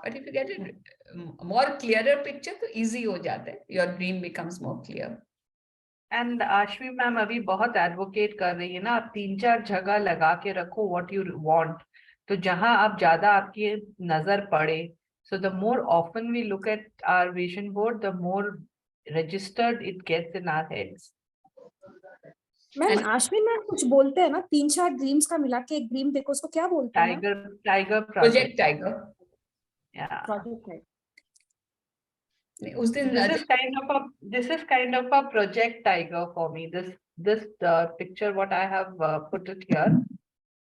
But if you get a more clearer picture, तो easy हो जाता है. Your dream becomes more clear. And Ashvi ma'am अभी बहुत एडवोकेट कर रही है ना, आप 3-4 जगह लगा के रखो what you want. तो जहां आप ज्यादा आपकी नजर पड़े. So the more often we look at our vision board, the more registered it gets in our heads. Ma'am Ashwin ma'am कुछ बोलते हैं ना, 3-4 ड्रीम्स का मिला के एक ड्रीम देखो, उसको क्या बोलते हैं? Tiger Project Tiger. Yeah. Project है. उस दिन This is kind of a project tiger for me. This picture what I have put it here.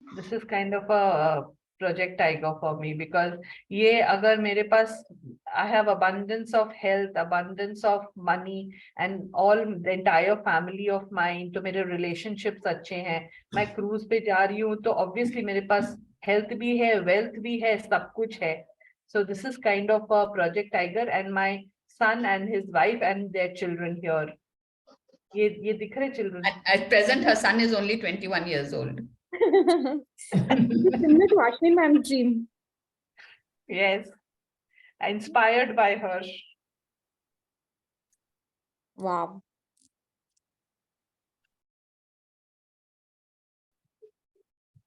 This is kind of a project tiger for me, because ये अगर मेरे पास I have abundance of health, abundance of money and all the entire family of mine, तो मेरे relationships अच्छे हैं, मैं cruise पे जा रही हूँ, तो obviously मेरे पास health भी है, wealth भी है, सब कुछ है. So this is kind of a project tiger and my son and his wife and their children here. ये दिख रहे children. At present, her son is only 21 years old. Similar to Ashwin ma'am's dream. Yes, inspired by her. Wow.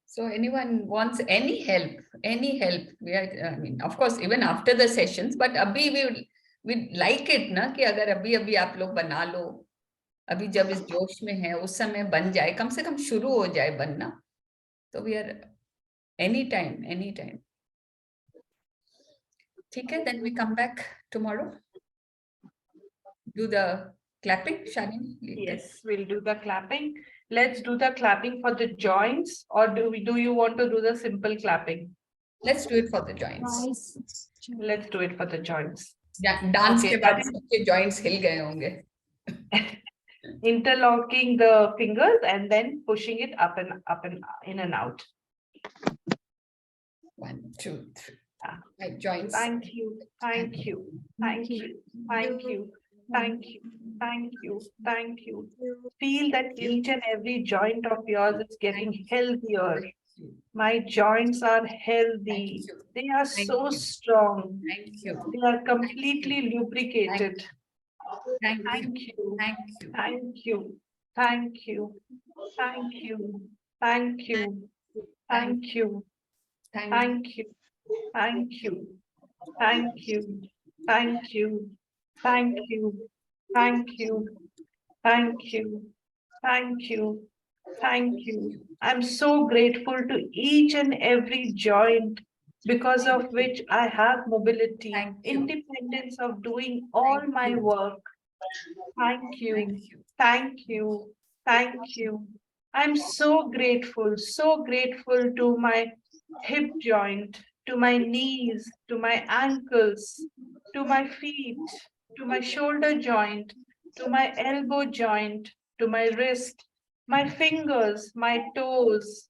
So anyone wants any help, we are, I mean, of course, even after the sessions, but abhi we like it ना कि अगर अभी अभी आप लोग बना लो, अभी जब इस जोश में है उस समय बन जाए, कम से कम शुरू हो जाए बनना, तो we are anytime. ठीक है, then we come back tomorrow. Do the clapping, Shalini? Yes, we'll do the clapping. Let's do the clapping for the joints, or do you want to do the simple clapping? Let's do it for the joints. Let's do it for the joints. Dance Okay, के बाद that is- सबके joints हिल गए होंगे. Interlocking the fingers and then pushing it up and in and out. 1, 2, 3. My joints. Thank you. Thank you. Thank you. Thank you. Thank you. Thank you. Thank you. Feel that each and every joint of yours is getting healthier. My joints are healthy. Thank you. They are Thank so you. strong. Thank you. They are completely lubricated. Thank you. Thank you. Thank you. Thank you. Thank you. Thank you. Thank you. Thank you. Thank you. Thank you. Thank you. Thank you. Thank you. Thank you. Thank you. Thank you. Thank you. I'm so grateful to each and every joint because of which I have mobility, Thank you. independence of doing all Thank my you. work. Thank you. Thank you. Thank you. Thank you. I'm so grateful to my hip joint, to my knees, to my ankles, to my feet, to my shoulder joint, to my elbow joint, to my wrist, my fingers, my toes,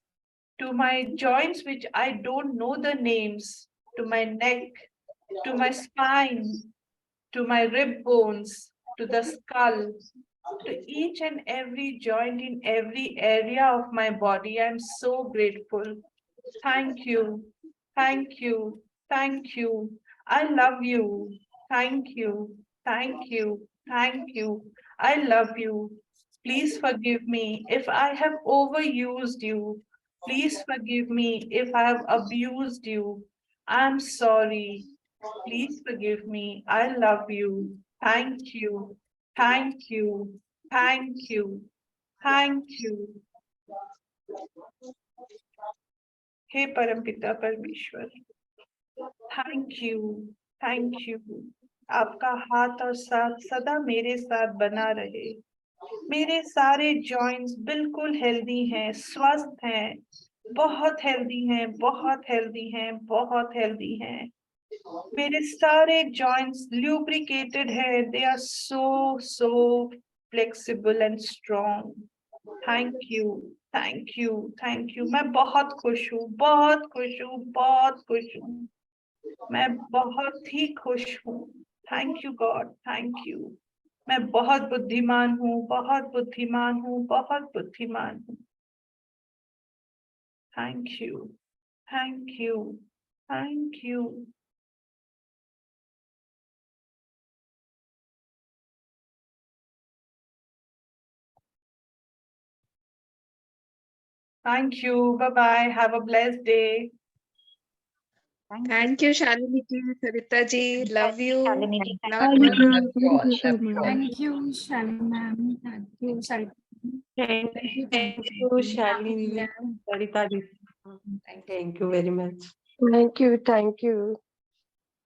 to my joints which I don't know the names, to my neck, to my spine, to my rib bones, to the skull, to each and every joint in every area of my body. I'm so grateful. Thank you. Thank you. Thank you. I love you. Thank you. Thank you. Thank you. I love you. Please forgive me if I have overused you. Please forgive me if I have abused you. I'm sorry. Please forgive me. I love you. Thank you. Thank you. Thank you. Thank you. हे परमपिता परमेश्वर, thank you. आपका हाथ और साथ सदा मेरे साथ बना रहे. मेरे सारे जॉइंट्स बिल्कुल हेल्दी हैं, स्वस्थ हैं, बहुत हेल्दी हैं, बहुत हेल्दी हैं, बहुत हेल्दी हैं. मेरे सारे जॉइंट्स lubricated हैं. They are so flexible and strong. Thank you. Thank you. Thank you. मैं बहुत खुश हूँ, बहुत खुश हूँ, बहुत खुश हूँ. मैं बहुत ही खुश हूँ. Thank you God. Thank you. मैं बहुत बुद्धिमान हूँ, बहुत बुद्धिमान हूँ, बहुत बुद्धिमान हूँ. Thank you. Thank you. Thank you. Thank you. Bye-bye. Have a blessed day. Thank you, Shalini ji, Sarita ji. Love you. Love you all. Love you all. Thank you, Shalini ma'am. Thank you, Sarita. Thank you, Shalini, Sarita ji. Thank you. Thank you very much. Thank you.